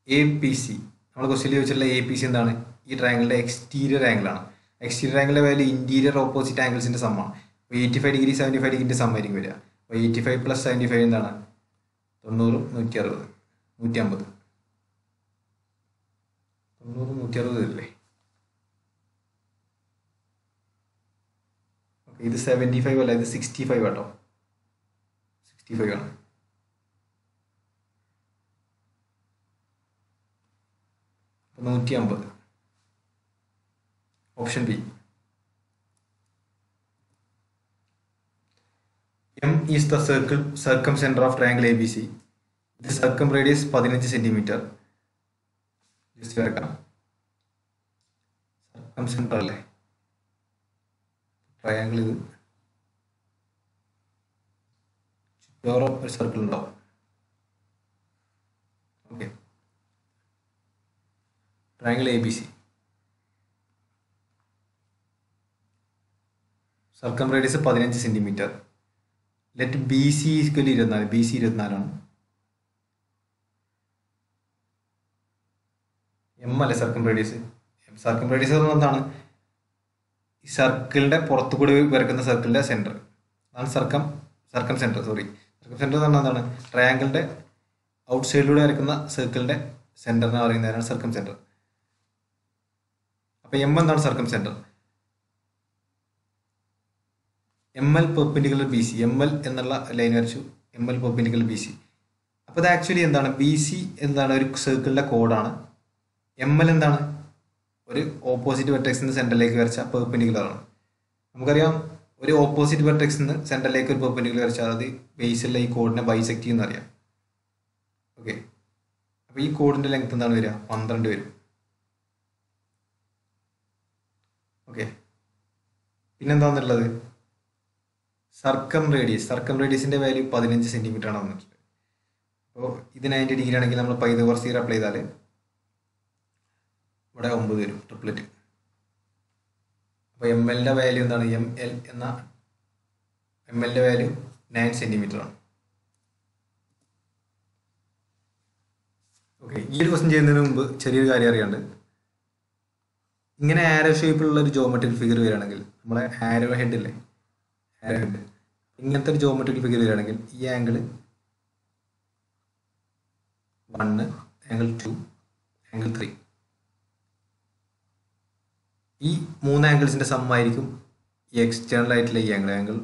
[SPEAKER 1] A P C നമ്മൾ ക്വസ്റ്റ്യനിൽ ചോദിച്ചിട്ടുള്ള എ പി സി എന്താണ്? ഈ ട്രയാങ്കിളിൻ്റെ എക്സ്റ്റീരിയർ ആംഗിളാണ്. എക്സ്റ്റീരിയർ ആംഗിളിൻ്റെ വാല്യൂ ഇൻറ്റീരിയർ ഓപ്പോസിറ്റ് ആംഗിൾസിൻ്റെ സമ്മാണ്. അപ്പോൾ 85 ഡിഗ്രി 75 ഡിഗ്രിൻ്റെ സമ്മായിരിക്കും വരിക. അപ്പോൾ 85 + 75 എന്താണ്? 90 160 150 90 160 അല്ലേ? ഓക്കെ. ഇത് 75 അല്ല, ഇത് 65 കേട്ടോ. 65 ആണ്. അപ്പോൾ 150. Option B. M is the circumcenter of triangle ABC. The circumradius 15 centimeter. Just വരക്കാം. സർക്കംസെൻറ്റർ അല്ലേ ട്രയാങ്കിൾ? ഇത് ചുറ്റോറം ഒരു സർക്കിൾ ഉണ്ടാവും. Okay. Triangle ABC സർക്കംറേഡിയസ് 15 centimetre. Let be C equal 24. B C 24 ആണ്. എം അല്ലേ സർക്കംറേഡിയസ്? സർക്കംറേഡിയസ് എന്താണ്? ഈ സർക്കിളിന്റെ പുറത്തു കൂടി വരക്കുന്ന സർക്കിളിന്റെ സെന്റർ അതാണ് സർക്കം സെന്റർ. സർക്കം സെന്റർ എന്ന് പറഞ്ഞാൽ എന്താണ്? ട്രയാങ്കിളിന്റെ ഔട്ട് സൈഡിലൂടെ വരക്കുന്ന സർക്കിളിന്റെ സെന്ററിനെ പറയുന്നതാണ് സർക്കം സെന്റർ. അപ്പൊ എം എന്താണ്? Circumcentre. M L perpendicular B C. M L എന്നുള്ള ലൈൻ വരച്ചു. M L perpendicular B C. അപ്പോൾ ഇത് ആക്ച്വലി എന്താണ്? ബി സി എന്താണ്? ഒരു സർക്കിളിന്റെ കോഡാണ്. എം എൽ എന്താണ്? ഒരു ഓപ്പോസിറ്റ് വെർട്ടെക്സിന് സെന്ററിലേക്ക് വരച്ച പെർപെൻഡിക്കുലർ ആണ്. നമുക്കറിയാം ഒരു ഓപ്പോസിറ്റ് വെർട്ടെക്സിന് സെന്ററിലേക്ക് ഒരു പെർപെൻഡിക്കുലർ വരച്ചാൽ അത് ബേസിലുള്ള ഈ കോഡിനെ ബൈസെക്ട് ചെയ്യുന്ന അറിയാം. ഓക്കെ. അപ്പോൾ ഈ കോഡിന്റെ ലെങ്ത് എന്താണ് വരിക? 12 വരും. ഓക്കെ. പിന്നെന്താന്നുള്ളത്? സർക്കം റേഡിയസിന്റെ വാല്യൂ 15 സെന്റിമീറ്റർ ആണ് വന്നിട്ടുള്ളത്. അപ്പോൾ ഇത് 90 ഡിഗ്രി ആണെങ്കിൽ നമ്മൾ പൈതഗോറസ് തിയറം അപ്ലൈ ചെയ്താൽ ഇവിടെ 9 വരും, ട്രിപ്ലറ്റ്. അപ്പോൾ എം എല്ലിൻ്റെ വാല്യൂ എന്താണ്? എം എല്ലിൻ്റെ വാല്യൂ 9 സെന്റിമീറ്റർ ആണ്. ഓക്കെ. ഈ ഒരു ക്വസ്റ്റ്യൻ ചെയ്യുന്നതിന് മുമ്പ് ചെറിയൊരു കാര്യം അറിയാണ്ട്, ഇങ്ങനെ ആരോ ഷേപ്പിലുള്ള ഒരു ജോമെട്രിക്കൽ ഫിഗർ വരികയാണെങ്കിൽ, നമ്മളെ ആരോ ഹെഡ് ഇല്ലേ, ആരോ ഹെഡ്, ഇങ്ങനത്തെ ഒരു ജോമെട്രിക്കൽ ഫിഗർ വരികയാണെങ്കിൽ ഈ ആംഗിൾ 1, ആംഗിൾ 2, ആംഗിൾ 3, ഈ 3 ആംഗിൾസിൻ്റെ സമ്മായിരിക്കും ഈ എക്സ്റ്റേണൽ ആയിട്ടുള്ള ഈ angle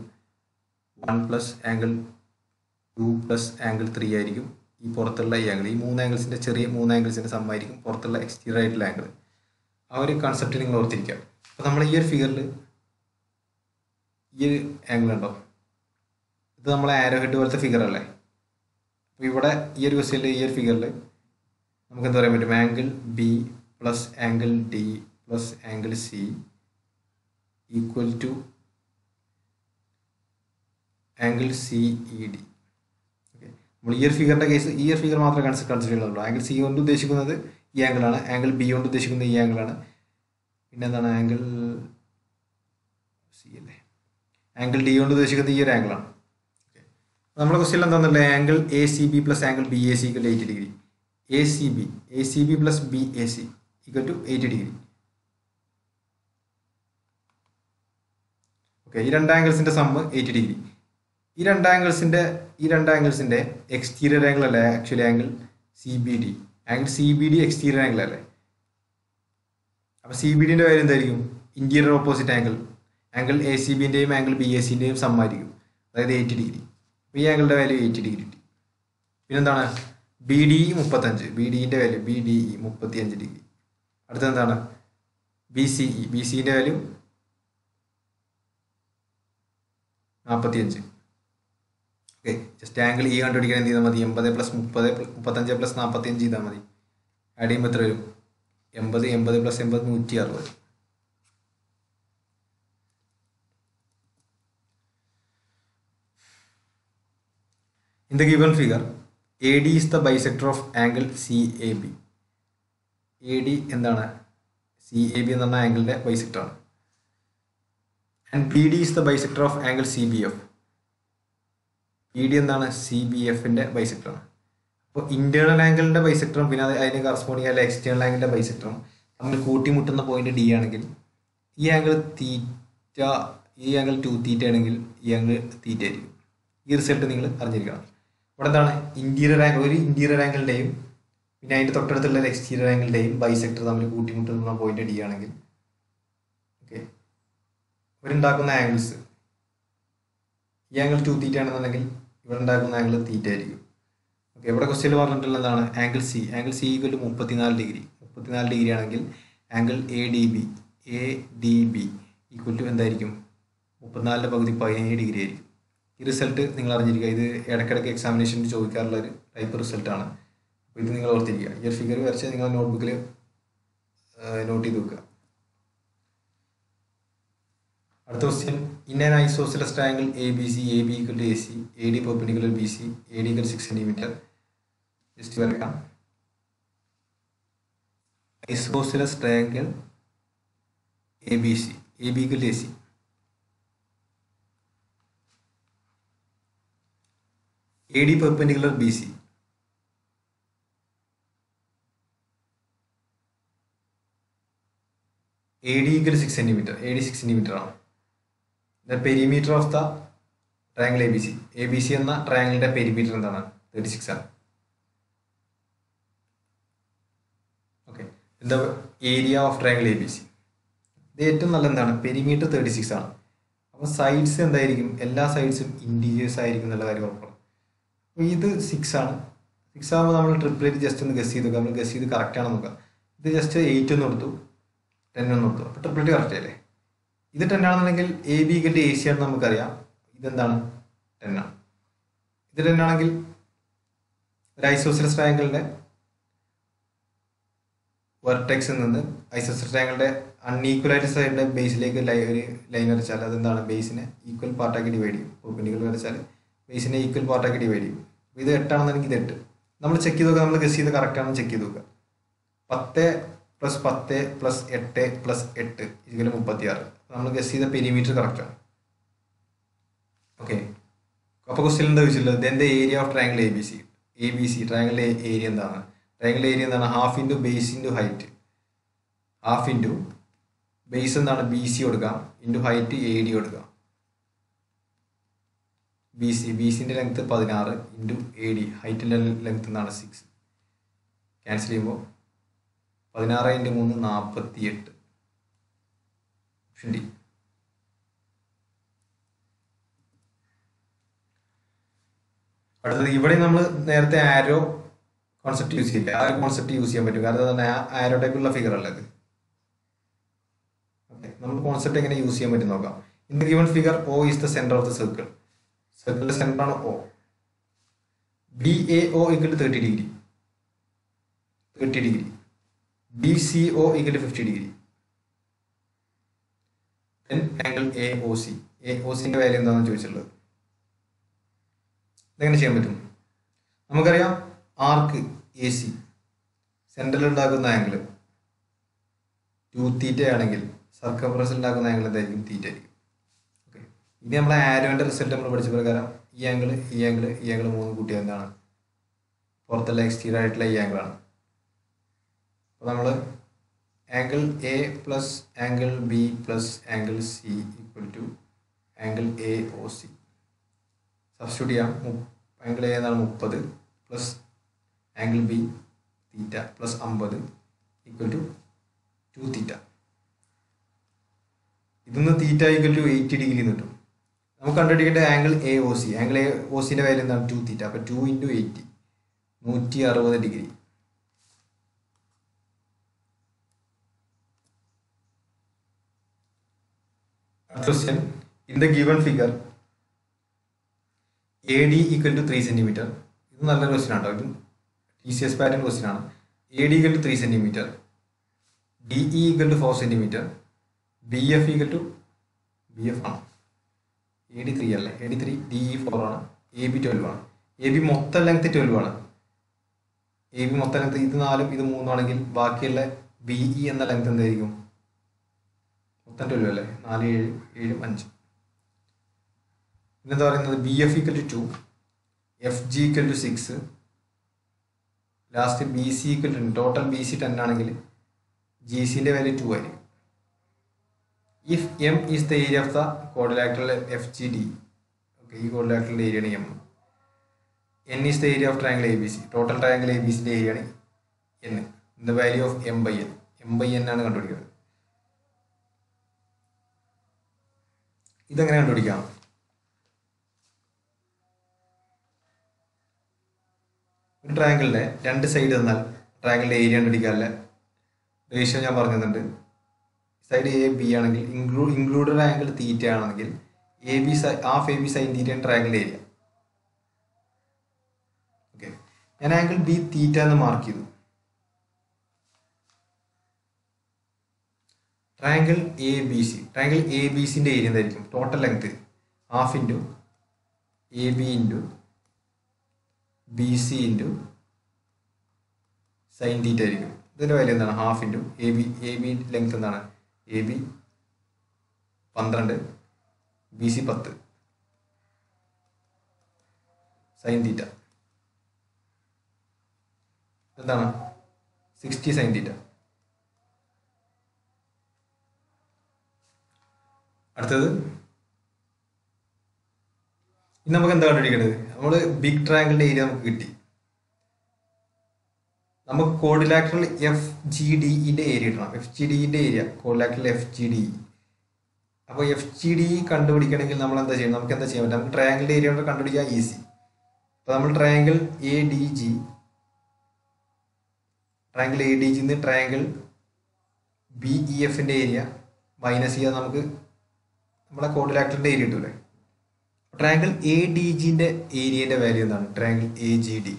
[SPEAKER 1] 1 plus angle 2 plus angle 3 ആയിരിക്കും ഈ പുറത്തുള്ള ഈ ആംഗിൾ. ഈ 3 ആംഗിൾസിൻ്റെ ചെറിയ 3 ആംഗിൾസിൻ്റെ സമ്മായിരിക്കും പുറത്തുള്ള എക്സ്റ്റീരിയർ ആയിട്ടുള്ള ആംഗിൾ. ആ ഒരു കൺസെപ്റ്റ് നിങ്ങൾ ഓർത്തിരിക്കുക. അപ്പോൾ നമ്മൾ ഈ ഒരു ഫിഗറിൽ ഈ ഒരു ആംഗിൾ ഉണ്ടോ, ഇത് നമ്മളെ ആരോ ഹെഡ് പോലത്തെ ഫിഗർ അല്ലേ. അപ്പോൾ ഇവിടെ ഈ ഒരു ക്വസ്റ്റ്യനിൽ ഈ ഒരു ഫിഗറിൽ നമുക്ക് എന്താ പറയാൻ പറ്റും? Angle b plus angle d plus angle c equal to angle c e d. Okay. നമ്മൾ ഈ ഒരു ഫിഗറിൻ്റെ കേസ് ഈ ഒരു ഫിഗർ മാത്രമേ കൺസിഡർ ചെയ്യുന്നുള്ളൂ. ആംഗിൾ സി കൊണ്ട് ഉദ്ദേശിക്കുന്നത് ഈ ആംഗിളാണ്, ആംഗിൾ ബി കൊണ്ട് ഉദ്ദേശിക്കുന്നത് ഈ ആംഗിളാണ്, പിന്നെ എന്താണ് ആംഗിൾ സി അല്ലേ, ആംഗിൾ ഡി കൊണ്ട് ഉദ്ദേശിക്കുന്നത് ഈ ഒരു ആംഗിളാണ്. ഓക്കെ. നമ്മുടെ ക്വസ്റ്റ്യൻ എന്താണെന്നല്ലേ, angle A C B plus angle B A C equal 80 degree. A C B plus B A C equal to 80 degree. Okay, ഈ രണ്ട് ആംഗിൾസിൻ്റെ സമ്മ് 80 ഡിഗ്രി. ഈ രണ്ട് ആംഗിൾസിൻ്റെ എക്സ്റ്റീരിയർ ആംഗിൾ അല്ലേ actually angle C B D. Angle C B D exterior angle അല്ലേ. അപ്പോൾ സി ബി ഡിൻ്റെ വാല്യൂ എന്തായിരിക്കും? Interior opposite angle angle A C ബിൻ്റെയും ആംഗിൾ ബി എ സിൻ്റെയും സമ്മായിരിക്കും, അതായത് 80 ഡിഗ്രി. ഈ ആംഗിളിൻ്റെ വാല്യൂ 80 ഡിഗ്രി കിട്ടി. പിന്നെന്താണ്? ബി ഡി ഇ 35, ബി ഡിൻ്റെ value B D E 35 degree. അടുത്തെന്താണ്? ബി സി ഇ, ബി സിൻ്റെ value 45. Okay, just angle E കണ്ടുപിടിക്കാൻ എന്ത് ചെയ്താൽ മതി? 80 + 30 35 + 45 ചെയ്താൽ മതി. ആഡ് ചെയ്യുമ്പോൾ എത്ര വരും? 80 80 + 80 160. In the given figure, AD is the bisector of angle CAB. AD എന്താണ്? CAB എന്ന് പറഞ്ഞ ആംഗിളിൻ്റെ ബൈസെക്ടർ ആണ്. And BD is the bisector of angle CBF. BD എന്താണ്? CBFൻ്റെ ബൈസെക്ടർ ആണ്. അപ്പോൾ ഇന്റേണൽ ആംഗിളിൻ്റെ ബൈസെക്ടറും പിന്നെ അതിന് കറസ്പോണ്ടിങ് ആയ എക്സ്റ്റേണൽ ആംഗിളിൻ്റെ ബൈസെക്ടറും തമ്മിൽ കൂട്ടിമുട്ടുന്ന പോയിന്റ് D ആണെങ്കിൽ ഈ ആംഗിൾ തീറ്റ, ഈ ആംഗിൾ 2θ ആണെങ്കിൽ ഈ ആംഗിൾ തീറ്റ ആയിരിക്കും. ഈ റിസൾട്ട് നിങ്ങൾ അറിഞ്ഞിരിക്കണം. ഇവിടെ എന്താണ്? ഇൻറ്റീരിയർ ആംഗിൾ, ഒരു ഇൻറ്റീരിയർ ആംഗിളിൻ്റെയും പിന്നെ അതിൻ്റെ തൊട്ടടുത്തുള്ള എക്സ്റ്റീരിയർ ആംഗിളിൻ്റെയും ബൈസെക്ടർ തമ്മിൽ കൂട്ടിമുട്ടുന്ന പോയിന്റ് D ആണെങ്കിൽ ഓക്കെ, ഇവരുണ്ടാക്കുന്ന ആംഗിൾസ് ഈ ആംഗിൾ 2θ ആണെന്നുണ്ടെങ്കിൽ ഇവിടെ ഉണ്ടാക്കുന്ന ആംഗിൾ തീറ്റ ആയിരിക്കും. ഓക്കെ, ഇവിടെ ക്വസ്റ്റ്യൻ പറഞ്ഞിട്ടുള്ള എന്താണ്? Angle c = 34 degree. 34 ഡിഗ്രി ആണെങ്കിൽ angle a d b equal to എന്തായിരിക്കും? 34ന്റെ പകുതി 17 ഡിഗ്രി ആയിരിക്കും. ഈ റിസൾട്ട് നിങ്ങൾ അറിഞ്ഞിരിക്കുക. ഇത് ഇടയ്ക്കിടയ്ക്ക് എക്സാമിനേഷനിൽ ചോദിക്കാറുള്ള ഒരു ടൈപ്പ് റിസൾട്ടാണ്. അപ്പോൾ ഇത് നിങ്ങൾ ഓർത്തിരിക്കുക. ഈ ഒരു ഫിഗർ വരച്ച് നിങ്ങൾ നോട്ട്ബുക്കിൽ നോട്ട് ചെയ്ത് വെക്കുക. അടുത്ത question, in an isosceles triangle ABC, AB = AC, AD perpendicular BC, AD = 6 cm. Just വരക്കാം. Isosceles triangle ABC, AB = AC. AD perpendicular BC. AD = 6 cm. AD 6 cm ആണ്. The perimeter of the triangle ABC. ABC എന്ന ട്രയാങ്കിളിന്റെ പെരിമീറ്റർ എന്താണ്? 36 ആണ്. ഓക്കെ, എന്താ ഏരിയ ഓഫ് ട്രയാങ്കിൾ ABC? ഇത് ഏറ്റവും നല്ല എന്താണ്? പെരിമീറ്റർ 36 ആണ്. അപ്പോൾ സൈഡ്സ് എന്തായിരിക്കും? എല്ലാ സൈഡ്സും ഇൻറ്റീരിയേഴ്സ് ആയിരിക്കും എന്നുള്ള കാര്യം ഉറപ്പാണ്. അപ്പോൾ ഇത് 6 ആണ്. 6 ആകുമ്പോൾ നമ്മൾ ട്രിപ്ലേറ്റ് ജസ്റ്റ് ഒന്ന് ഗസ് ചെയ്ത് നോക്കാം. നമ്മൾ ഗസ് ചെയ്ത് കറക്റ്റ് ആണെന്ന് നോക്കാം. ഇത് ജസ്റ്റ് 8 ഒന്ന് കൊടുത്തു, 10 ഒന്ന് കൊടുത്തു. അപ്പോൾ ട്രിപ്ലേറ്റ് കറക്റ്റ് അല്ലേ? ഇത് 10 ആണെന്നുണ്ടെങ്കിൽ AB = AC ആണെന്ന് നമുക്കറിയാം. ഇതെന്താണ്? 10 ആണ്. ഇത് 10 ആണെങ്കിൽ ഒരു ഐസോസിലസ് ട്രയാങ്കിളിന്റെ വെർട്ടെക്സിൽ നിന്ന് ഐസോസിലസ് ട്രയാങ്കിളിന്റെ അൺഈക്വൽ ആയിട്ട് സൈഡിന്റെ ബേസിലേക്ക് ഒരു ലൈൻ വരച്ചാൽ അതെന്താണ്? ബേസിനെ ഈക്വൽ പാർട്ടാക്കി ഡിവൈഡ് ചെയ്യും. പെർപെൻഡിക്കുലർ വരച്ചാൽ ബേസിനെ ഈക്വൽ പാർട്ടാക്കി ഡിവൈഡ് ചെയ്യും. അപ്പോൾ ഇത് 8 ആണെന്നുണ്ടെങ്കിൽ ഇത് 8. നമ്മൾ ചെക്ക് ചെയ്ത് നോക്കുക. നമ്മൾ ഗസ് ചെയ്ത് കറക്റ്റ് ആണെന്ന് ചെക്ക് ചെയ്ത് നോക്കുക. 10 + 10 + 8 + 8 = 36. നമ്മൾ ഗസ് ചെയ്ത പെരിമീറ്റർ കറക്റ്റ് ആണ്. ഓക്കെ, അപ്പോൾ ക്വസ്റ്റ്യൻ എന്താ ചോദിച്ചിട്ടുള്ളത്? Then the area of triangle ABC ട്രയാങ്കിളിലെ ഏരിയ എന്താണ്? ട്രയാങ്കിൾ ഏരിയ എന്താണ്? Half into base into height. Half into base എന്താണ്? BC കൊടുക്കാം, ഇൻറ്റു ഹൈറ്റ് AD കൊടുക്കാം. BCൻ്റെ ലെങ്ത് 16 ഇൻറ്റു AD ഹൈറ്റിൻ്റെ ലെങ്ത് എന്താണ്? 6. ക്യാൻസൽ ചെയ്യുമ്പോൾ 16 × 3 48. Option D. അടുത്തത്, ഇവിടെ നമ്മൾ നേരത്തെ ആരോ കോൺസെപ്റ്റ് യൂസ് ചെയ്യില്ല. ആ ഒരു കോൺസെപ്റ്റ് യൂസ് ചെയ്യാൻ പറ്റും. കാരണം തന്നെ ആരോ ടൈപ്പുള്ള ഫിഗർ അല്ലത്. ഓക്കെ, നമുക്ക് കോൺസെപ്റ്റ് എങ്ങനെ യൂസ് ചെയ്യാൻ പറ്റും നോക്കാം. In the given figure O is the centre of the circle. സർക്കിളിന്റെ സെന്റർ ആണ് O. BAO = 30 degree. BCO = 50 degree. Then angle AOC. AOCന്റെ വാല്യൂ എന്താണെന്ന് ചോദിച്ചിട്ടുള്ളത്. ഇതെങ്ങനെ ചെയ്യാൻ പറ്റും? നമുക്കറിയാം ആർക്ക് AC സെൻട്രൽ ഉണ്ടാക്കുന്ന ആംഗിൾ 2θ ആണെങ്കിൽ സർക്കംഫറൻസിൽ ഉണ്ടാക്കുന്ന ആംഗിൾ എന്തായിരിക്കും? θ ആയിരിക്കും. ഓക്കെ, ഇനി നമ്മളെ ആരോന്റെ റിസൾട്ട് നമ്മൾ പഠിച്ച പ്രകാരം ഈ ആംഗിൾ 3 കൂട്ടിയാൽ എന്താണ്? പുറത്തുള്ള എക്സ്റ്റീരിയർ ആയിട്ടുള്ള ഈ ആംഗിളാണ്. അപ്പോൾ നമ്മൾ angle A + angle B + angle C = angle A O C substitute ചെയ്യാം. ആംഗിൾ എ എന്നാണ് 30 plus angle B theta plus 50 equal to 2 theta. ഇതൊന്ന് തീറ്റ ഈക്വൽ ടു 80 ഡിഗ്രി കിട്ടും. നമുക്ക് കണ്ടുപിടിക്കേണ്ട angle A O C. Angle A O സിൻ്റെ വാല്യൂ എന്താണ്? 2 തീറ്റ. അപ്പോൾ 2 × 80 160 degree. Question: in the given figure, AD equal to 3 cm. ഇത് നല്ലൊരു ക്വസ്റ്റ്യൻ ആണ്. ഇത് TCS പാറ്റേൺ ക്വസ്റ്റ്യൻ ആണ്. AD equal to 3 cm, DE equal to 4 cm, BF equal to BF ആണ്. AD 3 അല്ലേ? AD 3, DE 4 ആണ്, AB 12 ആണ്. AB മൊത്തം ലെങ്ത് 12 ആണ്. AB മൊത്തം ലെങ്ത് ഇത് 4 ഇത് 3 ആണെങ്കിൽ ബാക്കിയുള്ള BE എന്ന ലെങ്ത് എന്തായിരിക്കും? മൊത്തം 12 അല്ലേ? 4 7 7 5. പിന്നെന്താ പറയുന്നത്? BF equal to 2, FG equal to 6, last BC equal to 10. Total BC 10 ആണെങ്കിൽ GCൻ്റെ വാല്യൂ 2 ആയിരിക്കും. If M is the area of the quadrilateral FGD, okay, ഈ quadrilateral ഏരിയയാണ് M. N is the area of triangle ABC. Total triangle ABCൻ്റെ ഏരിയയാണ് N. The value of M by N. M by N ആണ് കണ്ടുപിടിക്കുന്നത്. ഇതെങ്ങനെ കണ്ടുപിടിക്കാം? ഒരു ട്രയാങ്കിളിൻ്റെ 2 സൈഡ് തന്നാൽ ട്രയാങ്കിളിൻ്റെ ഏരിയ കണ്ടുപിടിക്കാനുള്ള റേഷ്യോ ഞാൻ പറഞ്ഞു തന്നിട്ടുണ്ട്. സൈഡ് എ ബി ആണെങ്കിൽ ഇൻക്ലൂഡഡ് ആംഗിൾ തീറ്റ ആണെങ്കിൽ ഹാഫ് AB സൈൻ തീറ്റയാണ് ട്രയാങ്കിളിൻ്റെ ഏരിയ. ഓക്കെ, ഞാൻ ആംഗിൾ ബി തീറ്റ എന്ന് മാർക്ക് ചെയ്തു. ട്രയാങ്കിൾ എ ബി സിൻ്റെ ഏരിയ എന്തായിരിക്കും? Total length half into AB into BC into sine തീറ്റ ആയിരിക്കും. ഇതിൻ്റെ വാല്യൂ എന്താണ്? Half into A B length എന്താണ്? AB 12, BC 10, സൈൻ തീറ്റ എന്താണ്? 60 സൈൻ തീറ്റ. അടുത്തത് ഇനി നമുക്ക് എന്താ കണ്ടുപിടിക്കേണ്ടത്? നമ്മൾ ബിഗ് ട്രയാങ്കിളിൻ്റെ ഏരിയ നമുക്ക് കിട്ടി. നമുക്ക് കോഡിലാറ്ററൽ FGDEൻ്റെ ഏരിയ കിട്ടണം. FGDEൻ്റെ ഏരിയ കോഡിലാറ്ററൽ FGDE. അപ്പോൾ FGDE കണ്ടുപിടിക്കണമെങ്കിൽ നമ്മൾ എന്താ ചെയ്യണം? നമുക്ക് എന്താ ചെയ്യാൻ പറ്റും? നമുക്ക് ട്രയാങ്കിളിൻ്റെ ഏരിയ കൊണ്ട് കണ്ടുപിടിക്കാൻ ഈസി. അപ്പോൾ നമ്മൾ ട്രയാങ്കിൾ ADG നിന്ന് ട്രയാങ്കിൾ BEFൻ്റെ ഏരിയ മൈനസ് ചെയ്യാൻ നമുക്ക് നമ്മളെ കോഡിലാറ്ററിൻ്റെ ഏരിയ കിട്ടൂലേ? ട്രയാങ്കിൾ ADGൻ്റെ ഏരിയൻ്റെ വാല്യൂ എന്താണ്? Triangle AGD.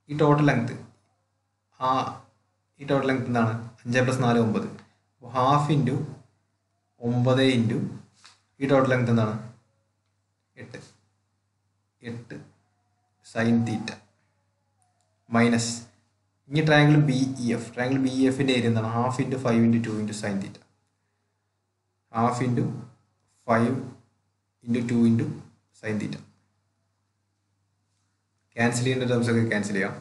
[SPEAKER 1] ഈ ടോട്ടൽ ലെങ്ത് എന്താണ്? 5 + 4 9. അപ്പോൾ ഹാഫ് ഇൻറ്റു 9 ഇൻറ്റു ഈ ടോട്ടൽ ലെങ്ത് എന്താണ്? 8 സൈൻ തീറ്റ മൈനസ് ഇനി ട്രയാങ്കിൾ BEFൻ്റെ ഏരിയ എന്താണ്? Half into 5 into 2 into sine തീറ്റ. Half into 5 into 2 into sine തീറ്റ. ക്യാൻസൽ ചെയ്യേണ്ട ടേംസ് ഒക്കെ ക്യാൻസൽ ചെയ്യാം.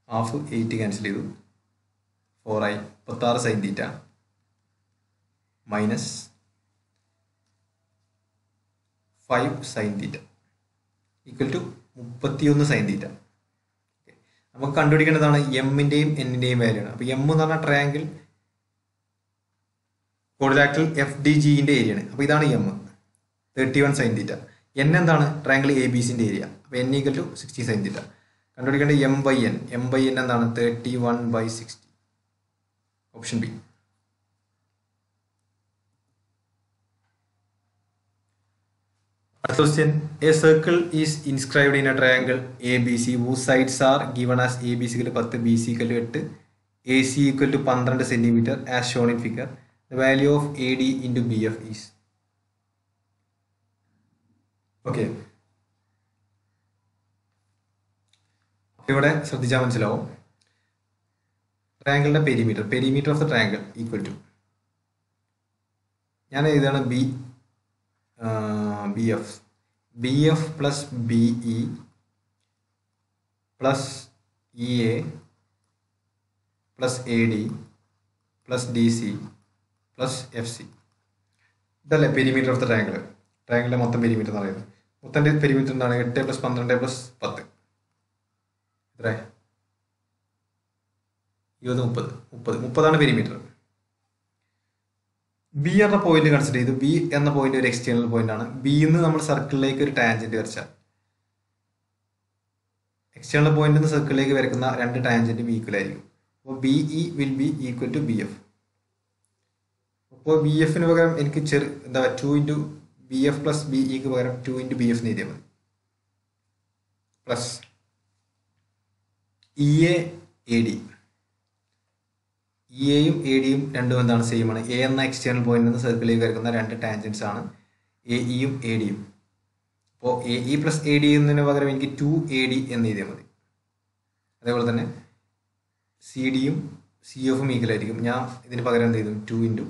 [SPEAKER 1] ഹാഫ് 8 ക്യാൻസൽ ചെയ്തു, 4 ആയി. 36 sine theta minus 5 sine theta equal to 31 sine theta. നമുക്ക് കണ്ടുപിടിക്കേണ്ടതാണ് എമ്മിൻ്റെയും എന്നിൻ്റെയും വാല്യൂ ആണ്. അപ്പോൾ എം എന്ന് പറഞ്ഞാൽ ട്രയാങ്കിൾ കോഡിലാറ്ററൽ FDGൻ്റെ ഏരിയ ആണ്. അപ്പോൾ ഇതാണ് എം, 31 സൈൻ തീറ്റ. എൻ എന്താണ്? ട്രയാങ്കിൾ ABCൻ്റെ ഏരിയ. അപ്പോൾ N equal to 60 sine theta. കണ്ടുപിടിക്കേണ്ട M by N. M by N എന്താണ്? 31/60. Option B. First question: a circle is inscribed in a triangle ABC whose sides are given as ABC equal to 10, BC equal to 8, AC equal to 12 cm as shown in figure. The value of AD into BF is. Okay. ഇവിടെ ശ്രദ്ധിച്ചാൽ മനസ്സിലാവും. ട്രയാങ്കിളിൻ്റെ perimeter of the triangle equal to, ഞാൻ ഇതാണ് BF plus BE plus EA plus AD plus DC plus FC. ഇതല്ലേ പെരിമീറ്റർ ഓഫ് ദ ട്രയാങ്കിൾ. ട്രയാങ്കിളിൻ്റെ മൊത്തം പെരിമീറ്റർ എന്ന് പറയുന്നത്. മൊത്തം പെരിമീറ്റർ എന്താണ്? 8 + 12 + 10 എത്ര? 20 30 30 പെരിമീറ്റർ. ബി എന്ന പോയിന്റ് കൺസിഡർ ചെയ്തു. ബി എന്ന പോയിന്റ് ഒരു എക്സ്റ്റേണൽ പോയിന്റ് ആണ്. ബിന്ന് നമ്മൾ സർക്കിളിലേക്ക് ഒരു ടാൻജന്റ് വരച്ചാൽ എക്സ്റ്റേണൽ പോയിന്റ് നിന്ന് സർക്കിളിലേക്ക് വരയ്ക്കുന്ന 2 ടാൻജന്റും ഈക്വൽ ആയിരിക്കും. അപ്പോൾ b e will be equal to b f. അപ്പോൾ ബി എഫിന് പകരം എനിക്ക് എന്താ 2 × ബി എഫ് പ്ലസ് ബി ഇക്ക് പകരം 2 × ബി എഫ് എഴുതിയാൽ മതി. Plus E A A D. E എയും എ ഡിയും രണ്ടും എന്താണ്? സെയിം ആണ്. എ എന്ന എക്സ്റ്റേണൽ പോയിന്റിൽ നിന്ന് സർക്കിളിലേക്ക് വരയ്ക്കുന്ന 2 ടാൻജൻസ് ആണ് എ ഇയും എ ഡിയും. അപ്പോൾ A E plus A D എന്നതിന് പകരം എനിക്ക് 2 എ ഡി എന്ന് എഴുതിയാൽ മതി. അതേപോലെ തന്നെ സി ഡിയും സി എഫും ഈക്വൽ ആയിരിക്കും. ഞാൻ ഇതിന് പകരം എന്ത് ചെയ്തു? 2 ×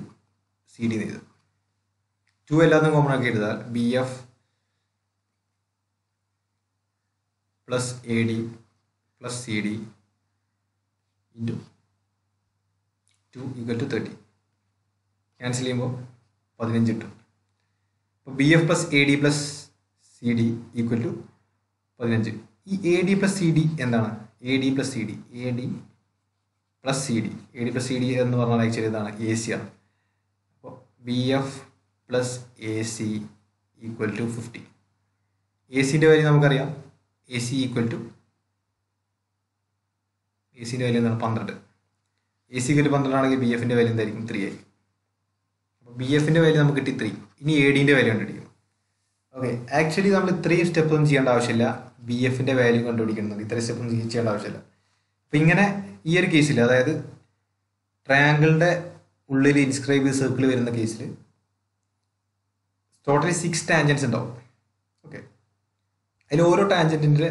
[SPEAKER 1] സി ഡി എന്ന് എഴുതും. 2 എല്ലാത്തും കോമൺ ആക്കി എഴുതാൽ B F plus A D plus C D into 2 = 30. Cancel ചെയ്യുമ്പോൾ 15 കിട്ടും. അപ്പോൾ B F plus A D plus C D equal to 15. ഈ A D plus C D എന്താണ്? A D plus C D, A D plus C D, A D plus C D എന്ന് പറഞ്ഞാൽ ആക്ച്വലി ഇതാണ് എ സി ആണ്. അപ്പോൾ B F plus A C equal to 50. A സിൻ്റെ വാല്യൂ നമുക്കറിയാം. A C equal to A സിൻ്റെ വാല്യൂ എന്താണ്? 12. എ സി ക്ക് 12 ആണെങ്കിൽ ബി എഫിൻ്റെ വാല്യൂ എന്തായിരിക്കും? 3 ആയിരിക്കും. അപ്പോൾ ബി എഫിൻ്റെ വാല്യൂ നമുക്ക് കിട്ടി 3. ഇനി എ ഡിൻ്റെ വാല്യൂ കണ്ടുപിടിക്കണം. ഓക്കെ, ആക്ച്വലി നമ്മൾ ഇത്രയും സ്റ്റെപ്പൊന്നും ചെയ്യേണ്ട ആവശ്യമില്ല. ബി എഫിൻ്റെ വാല്യൂ കണ്ടുപിടിക്കുന്നത് ഇത്രയും സ്റ്റെപ്പൊന്നും ചെയ്യേണ്ട ആവശ്യമില്ല. അപ്പം ഇങ്ങനെ ഈ ഒരു കേസിൽ, അതായത് ട്രയാങ്കിളിൻ്റെ ഉള്ളിൽ ഇൻസ്ക്രൈബ് ചെയ്ത് സർക്കിൾ വരുന്ന കേസിൽ ടോട്ടലി 6 ടാൻജൻസ് ഉണ്ടാവും. ഓക്കെ, അതിൽ ഓരോ ടാൻജൻറ്റിൻ്റെ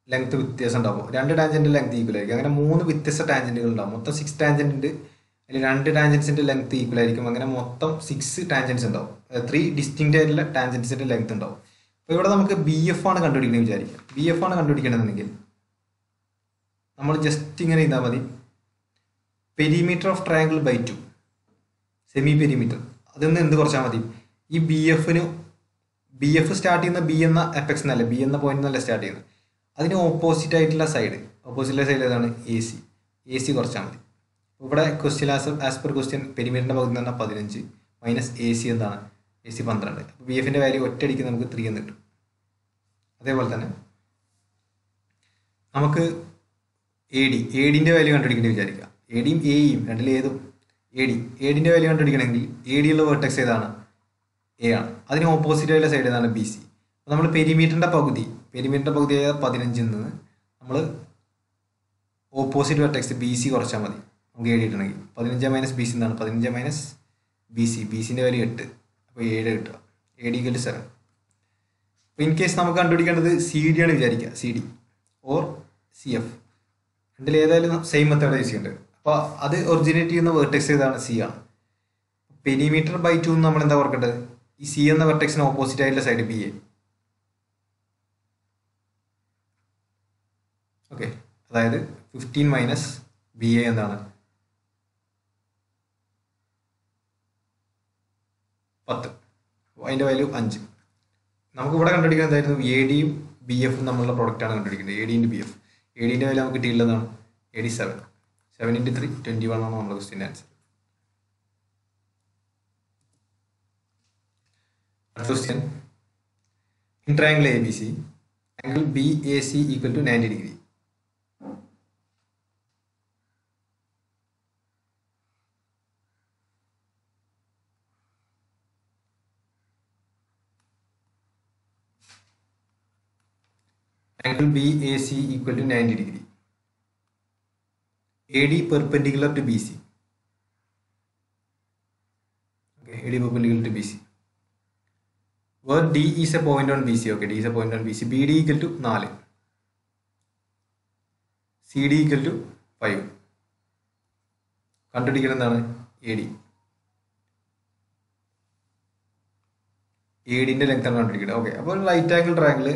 [SPEAKER 1] ലെങ്ത് വ്യത്യാസം ഉണ്ടാവും. 2 ടാൻജൻറ്റിൻ്റെ ലെങ്ത് ഈക്വൽ ആയിരിക്കും. അങ്ങനെ 3 വ്യത്യസ്ത ടാൻജൻറ്റുകൾ ഉണ്ടാവും. മൊത്തം 6 ടാൻജൻറ്റ് ഉണ്ട്. അതിൽ 2 ടാൻജൻസിൻ്റെ ലെങ്ത് ഈക്വൽ ആയിരിക്കും. അങ്ങനെ മൊത്തം 6 ടാൻജൻസ് ഉണ്ടാവും. 3 ഡിസ്റ്റിങ്റ്റ് ആയിട്ടുള്ള ടാൻജൻസിൻ്റെ ലെങ്ത് ഉണ്ടാവും. അപ്പോൾ ഇവിടെ നമുക്ക് ബി എഫ് ആണ് കണ്ടുപിടിക്കുന്നത് വിചാരിക്കാം. ബി എഫ് ആണ് കണ്ടുപിടിക്കണമെന്നുണ്ടെങ്കിൽ നമ്മൾ ജസ്റ്റ് ഇങ്ങനെ ചെയ്താൽ മതി. Perimeter of triangle by 2 semi perimeter. അതൊന്ന് എന്ത് കുറച്ചാൽ മതി? ഈ ബി എഫ് സ്റ്റാർട്ട് ചെയ്യുന്ന ബി എന്ന എഫക്സ് എന്നല്ല, ബി എന്ന പോയിന്റ് എന്നല്ല സ്റ്റാർട്ട് ചെയ്യുന്നത്. അതിന് ഓപ്പോസിറ്റ് ആയിട്ടുള്ള സൈഡ് ഏതാണ്? എ സി കുറച്ചാൽ മതി. ഇവിടെ ക്വസ്റ്റ്യൻ ആസ് പെർ ക്വസ്റ്റ്യൻ പെരിമീറ്ററിൻ്റെ പകുതി എന്ന് പറഞ്ഞാൽ 15 മൈനസ് എ സി എന്താണ്? A C 12. അപ്പോൾ ബി എഫിൻ്റെ വാല്യൂ ഒറ്റയടിക്ക് നമുക്ക് 3 എന്ന് കിട്ടും. അതേപോലെ തന്നെ നമുക്ക് എ ഡിൻ്റെ വാല്യൂ കണ്ടുപിടിക്കേണ്ടി വിചാരിക്കുക. എ ഡിയും എ ഇയും രണ്ടിലേതും എ ഡിൻ്റെ വാല്യൂ കണ്ടുപിടിക്കണമെങ്കിൽ എ ഡി ഉള്ള വെർട്ടെക്സ് ഏതാണ്? എ ആണ്. അതിന് ഓപ്പോസിറ്റ് ആയിട്ടുള്ള സൈഡ് ഏതാണ്? B C. അപ്പോൾ നമ്മൾ പെരിമീറ്ററിൻ്റെ പകുതിയായ 15 നിന്ന് നമ്മൾ ഓപ്പോസിറ്റ് വെർട്ടെക്സ് ബി സി കുറച്ചാൽ മതി. നമുക്ക് 7 കിട്ടണമെങ്കിൽ 15 മൈനസ് ബി സി എന്നാണ്. 15 മൈനസ് ബി സിൻ്റെ വാല്യൂ 8. അപ്പോൾ 7 കിട്ടുക. A D = 7. അപ്പോൾ ഇൻ കേസ് നമുക്ക് കണ്ടുപിടിക്കേണ്ടത് സി ഡി ആണ് വിചാരിക്കുക. C D or C F രണ്ടിൽ ഏതായാലും സെയിം മെത്തേഡ് യൂസ് ചെയ്യുന്നുണ്ട്. അപ്പോൾ അത് ഒറിജിനേറ്റ് ചെയ്യുന്ന വെർട്ടെക്സ് ഏതാണ്? സി ആണ്. പെരിമീറ്റർ ബൈ 2 നമ്മൾ എന്താ ഓർക്കേണ്ടത്? ഈ സി എന്ന വെർട്ടെക്സിന് ഓപ്പോസിറ്റ് ആയിട്ടുള്ള സൈഡ് ബി എ. ഓക്കെ, അതായത് 15 മൈനസ് ബി എ എന്താണ്? 10. അതിൻ്റെ വാല്യൂ 5. നമുക്ക് ഇവിടെ കണ്ടുപിടിക്കുന്നത് എന്തായിരുന്നു? എ ഡിയും ബി എഫും തമ്മിലുള്ള പ്രൊഡക്റ്റാണ് കണ്ടുപിടിക്കുന്നത്. A D into B F. A ഡിൻ്റെ വാല്യൂ നമുക്ക് കിട്ടിയിട്ടുള്ളതാണ് എ ഡി 7. 7 × 3 21 ആണ് നമ്മുടെ ക്വസ്റ്റ്യൻ്റെ ആൻസർ. അടുത്ത question. In triangle a b c angle B A C equal to 90 degree. Angle BAC equal to 90 degree. AD perpendicular to BC. Okay, AD perpendicular to BC. Where D is a point on BC. Okay, D is a point on BC. BD equal to 4. CD equal to 5. കണ്ടുപിടിക്കുന്നത് എന്താണ്? AD. ADൻ്റെ ലെങ്ത് ആണ് കണ്ടുപിടിക്കുന്നത്. ഓക്കെ, അപ്പോൾ റൈറ്റ് ആംഗിൾ ട്രയാങ്കിൾ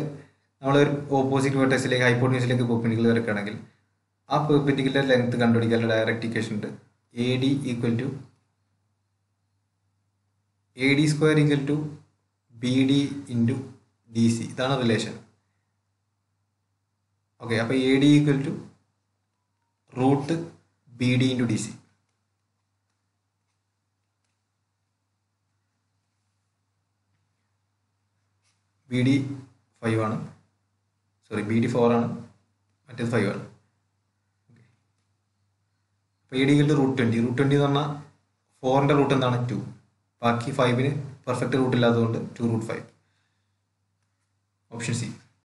[SPEAKER 1] നമ്മൾ ഒരു ഓപ്പോസിറ്റ് വെർട്ടെക്സിലേക്ക് ഹൈപ്പോട്ടന്യൂസിലേക്ക് പെർപെൻഡിക്കുലർ വരക്കുകയാണെങ്കിൽ ആ പെർപെൻഡിക്കുലർ ലെങ്ത് കണ്ടുപിടിക്കാനുള്ള ഡയറക്റ്റ് ഇക്വേഷൻ ഉണ്ട്. A d equal to a d square equal to b d into d c, ഇതാണ് റിലേഷൻ. ഓക്കെ, അപ്പോൾ a d equal to root b d into d c. B d 5 ആണ്, സോറി ബി ഡി 4 ആണ്, മറ്റേത് 5 ആണ്. അപ്പോൾ എ ഡി ഈക്വൽ ടു √20. √20 എന്ന് പറഞ്ഞാൽ 4ൻ്റെ റൂട്ട് എന്താണ് 2, ബാക്കി 5ന് പെർഫെക്റ്റ് റൂട്ട് ഇല്ലാത്തതുകൊണ്ട് 2 √5. Option C.